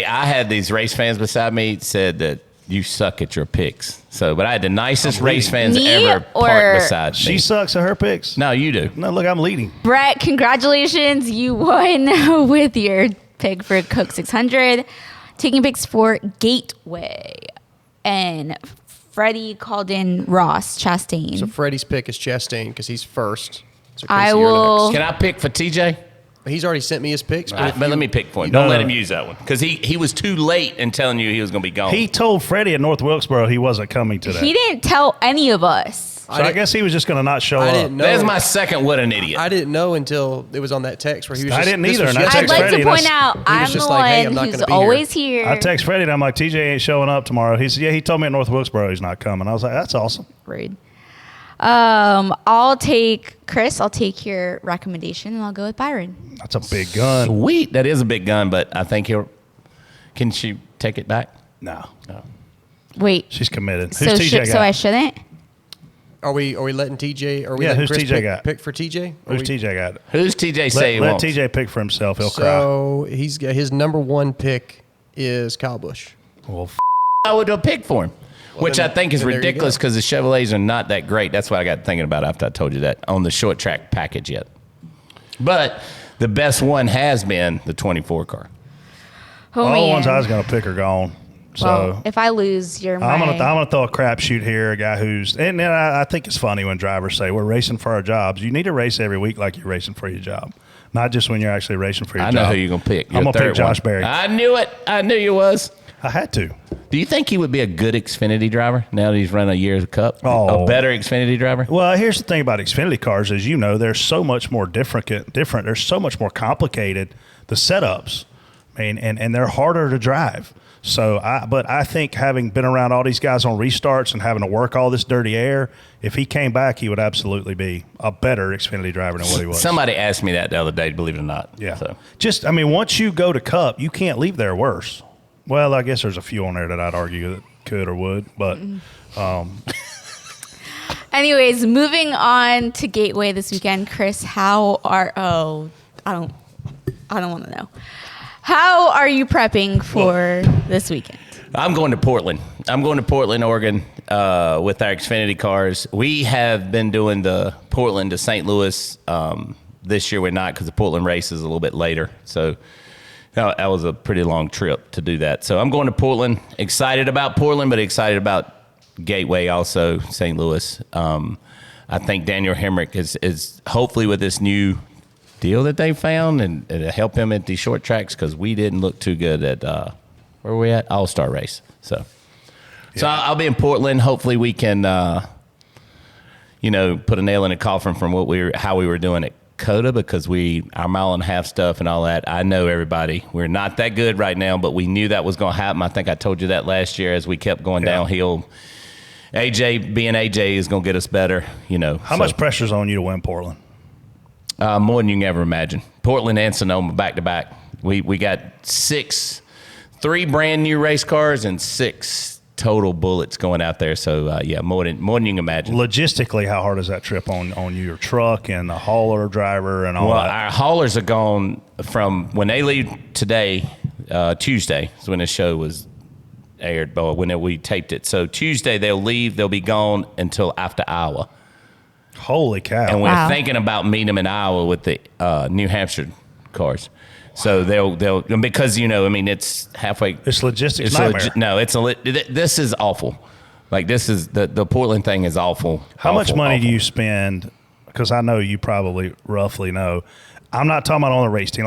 I had these race fans beside me said that you suck at your picks. But I had the nicest race fans Me ever or- parked beside me. She sucks at her picks. No, you do. No, look, I'm leading. Brett, congratulations. You won with your pick for Coke 600. Taking picks for Gateway. And Freddie called in Ross Chastain. So Freddie's pick is Chastain because he's first. So I Casey, you're will- next. Can I pick for TJ? He's already sent me his picks. But let me pick for him. Don't let him use that one. Because he was too late in telling you he was going to be gone. He told Freddie at North Wilkesboro he wasn't coming today. He didn't tell any of us. So I guess he was just going to not show I up. didn't know. There's my second what an idiot. I didn't know until it was on that text where he was I just, didn't this either, was and I just- I'd text like Freddie, to and point out was I'm the just like, hey, I'm one not who's gonna be here. always here. I text Freddie and I'm like, TJ ain't showing up tomorrow. He said, yeah, he told me at North Wilkesboro he's not coming. I was like, that's awesome. Rude. I'll take Chris. I'll take your recommendation, and I'll go with Byron. That's a big gun. Sweet. That is a big gun, but I think Can she take it back? No. Wait. She's committed. So, Who's TJ got? so I shouldn't? Are we letting TJ? Are we Yeah, letting who's Chris TJ got? pick for TJ? Who's TJ got? Who's TJ say he Let wants? TJ pick for himself. He'll cry. So he's got his number one pick is Kyle Busch. Well, I would have picked for him, which then- I think is then there you ridiculous go. because the Chevrolets are not that great. That's what I got thinking about after I told you that on the short track package yet. But the best one has been the 24 car. Oh, all the ones man. I was going to pick are gone. So Well, if I lose, you're my... I'm gonna throw a crapshoot here. A guy who's and then I think it's funny when drivers say we're racing for our jobs. You need to race every week like you're racing for your job, not just when you're actually racing for your I job. know who you're gonna pick. I'm gonna pick Josh Berry. I knew it. I knew you was. I had to. Do you think he would be a good Xfinity driver now that he's run a year's cup? Oh. A better Xfinity driver? Well, here's the thing about Xfinity cars, as you know, they're so much more different. They're so much more complicated. The setups, I mean, and they're harder to drive. So, but I think having been around all these guys on restarts and having to work all this dirty air, if he came back, he would absolutely be a better Xfinity driver than what he was. Somebody asked me that the other day, believe it or not. Yeah. So. Just, I mean, once you go to Cup, you can't leave there worse. Well, I guess there's a few on there that I'd argue that could or would, but. Anyways, moving on to Gateway this weekend. Chris, I don't want to know. How are you prepping for this weekend? I'm going to Portland. Oregon with our Xfinity cars. We have been doing the Portland to St. Louis. This year we're not because the Portland race is a little bit later. So that was a pretty long trip to do that. So I'm going to Portland. Excited about Portland, but excited about Gateway also, St. Louis. I think Daniel Hemrick is hopefully with this new deal that they found and it'll help him at these short tracks because we didn't look too good at where were we at? All-Star race. So I'll be in Portland. Hopefully we can put a nail in the coffin from how we were doing at Coda because our mile and a half stuff and all that. I know everybody. We're not that good right now, but we knew that was going to happen. I think I told you that last year as we kept going downhill. AJ being AJ is going to get us better, How much pressure's on you to win Portland? More than you can ever imagine. Portland and Sonoma back to back. We got 3 brand new race cars and 6 total bullets going out there. So more than you can imagine. Logistically, how hard is that trip on your truck and the hauler driver and all that? Well, our haulers are gone from when they leave today. Tuesday is when the show was aired, but when we taped it. So Tuesday they'll leave. They'll be gone until after Iowa. Holy cow! And we're thinking about meeting them in Iowa with the New Hampshire cars. So they'll because it's halfway. It's logistics nightmare. This is awful. Like this is the Portland thing is awful. How much money do you spend? Because I know you probably roughly know. I'm not talking about on the race team.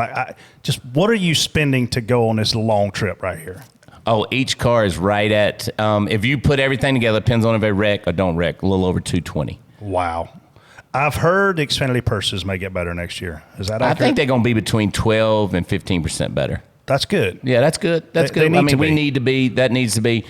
Just what are you spending to go on this long trip right here? Oh, each car is right at if you put everything together, depends on if they wreck or don't wreck. A little over $220. Wow. I've heard Xfinity purses may get better next year. Is that accurate? I think they're going to be between 12 and 15% better. That's good. Yeah, that's good. That's good. That needs to be.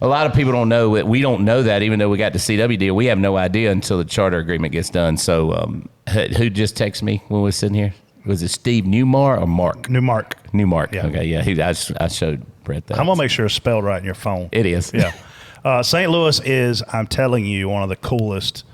A lot of people don't know it. We don't know that, even though we got the CW deal. We have no idea until the charter agreement gets done. So, who just texted me when we were sitting here? Was it Steve Newmar or Mark? Newmark. Yeah. Okay, yeah. I showed Brett that. I'm going to make sure it's spelled right in your phone. It is. Yeah. St. Louis is, I'm telling you, one of the coolest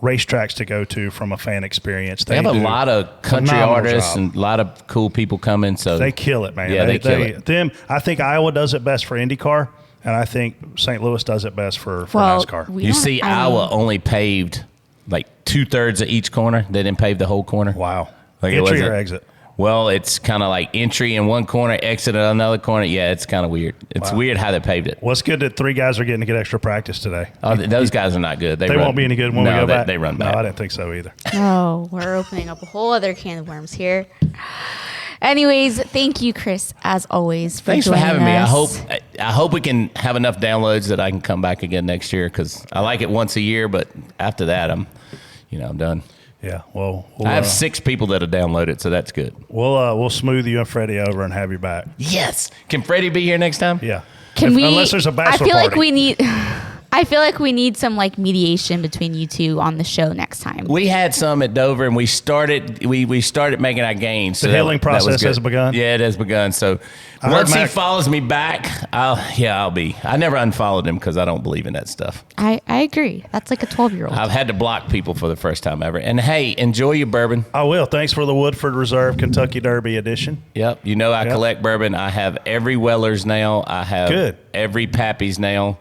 racetracks to go to from a fan experience. They have a lot of country artists and a lot of cool people coming. So they kill it, man. Yeah, they kill it. I think Iowa does it best for IndyCar, and I think St. Louis does it best for NASCAR. You see, Iowa only paved like 2/3 of each corner. They didn't pave the whole corner. Wow. Like entry or exit? Well, it's kind of like entry in one corner, exit in another corner. Yeah, it's kind of weird. It's weird how they paved it. Well, it's good that 3 guys are getting to get extra practice today. Oh, those guys are not good. They won't be any good when we go back? They run back. No, I didn't think so either. Oh, we're opening up a whole other can of worms here. Anyways, thank you, Chris, as always. Thanks for having me. us. I hope we can have enough downloads that I can come back again next year because I like it once a year, but after that, I'm done. Yeah, well, I have 6 people that have downloaded, so that's good. We'll smooth you and Freddie over and have you back. Yes. Can Freddie be here next time? Yeah. Can we? Unless there's a bachelor I feel party. like we need. I feel like we need some like mediation between you two on the show next time. We had some at Dover, and we started making our gains. The healing process has begun? Yeah, it has begun. So once he follows me back, I'll be. I never unfollowed him because I don't believe in that stuff. I agree. That's like a 12-year-old. I've had to block people for the first time ever. And hey, enjoy your bourbon. I will. Thanks for the Woodford Reserve Kentucky Derby edition. Yep. You know I collect bourbon. I have every Weller's now. I have every Pappy's now.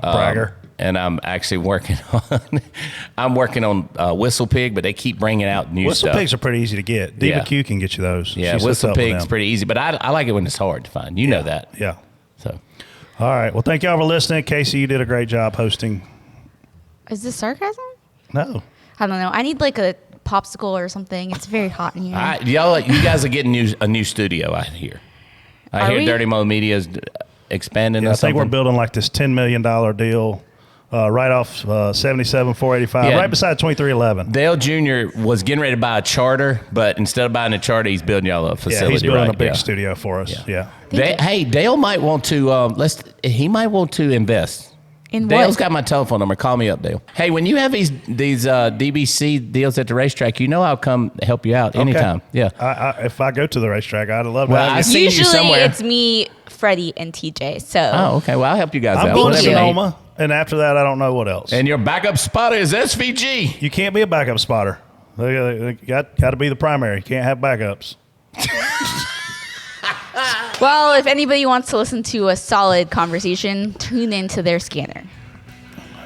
Bragger. And I'm actually working on Whistle Pig, but they keep bringing out new Whistle stuff. Pigs are pretty easy to get. Diva Q can get you those. Yeah, Whistle Pig's pretty easy, but I like it when it's hard to find. You know that. Yeah. So, all right. Well, thank y'all for listening. Casey, you did a great job hosting. Is this sarcasm? No. I don't know. I need like a popsicle or something. It's very hot in here. You guys are getting a new studio, I hear. I hear Dirty Mo Media's expanding. I think we're building like this $10 million deal. Right off 77 485, right beside 2311. Dale Jr. was getting ready to buy a charter, but instead of buying a charter, he's building y'all a facility. Yeah, he's building a big studio for us. Yeah. Hey, Dale might want to. He might want to invest. In Dale's what? got my telephone number. Call me up, Dale. Hey, when you have these DBC deals at the racetrack, you know I'll come help you out anytime. Yeah. If I go to the racetrack, I'd love to have you. Usually it's me, Freddie, and TJ. So. Oh, okay. Well, I'll help you guys out. I'm going to Sonoma. And after that, I don't know what else. And your backup spotter is SVG. You can't be a backup spotter. They got to be the primary. You can't have backups. Well, if anybody wants to listen to a solid conversation, tune into their scanner.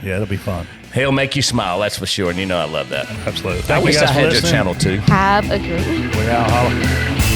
Yeah, it'll be fun. He'll make you smile, that's for sure. And you know I love that. Absolutely. I wish I had your channel too. Have a great week. We're out. Holla.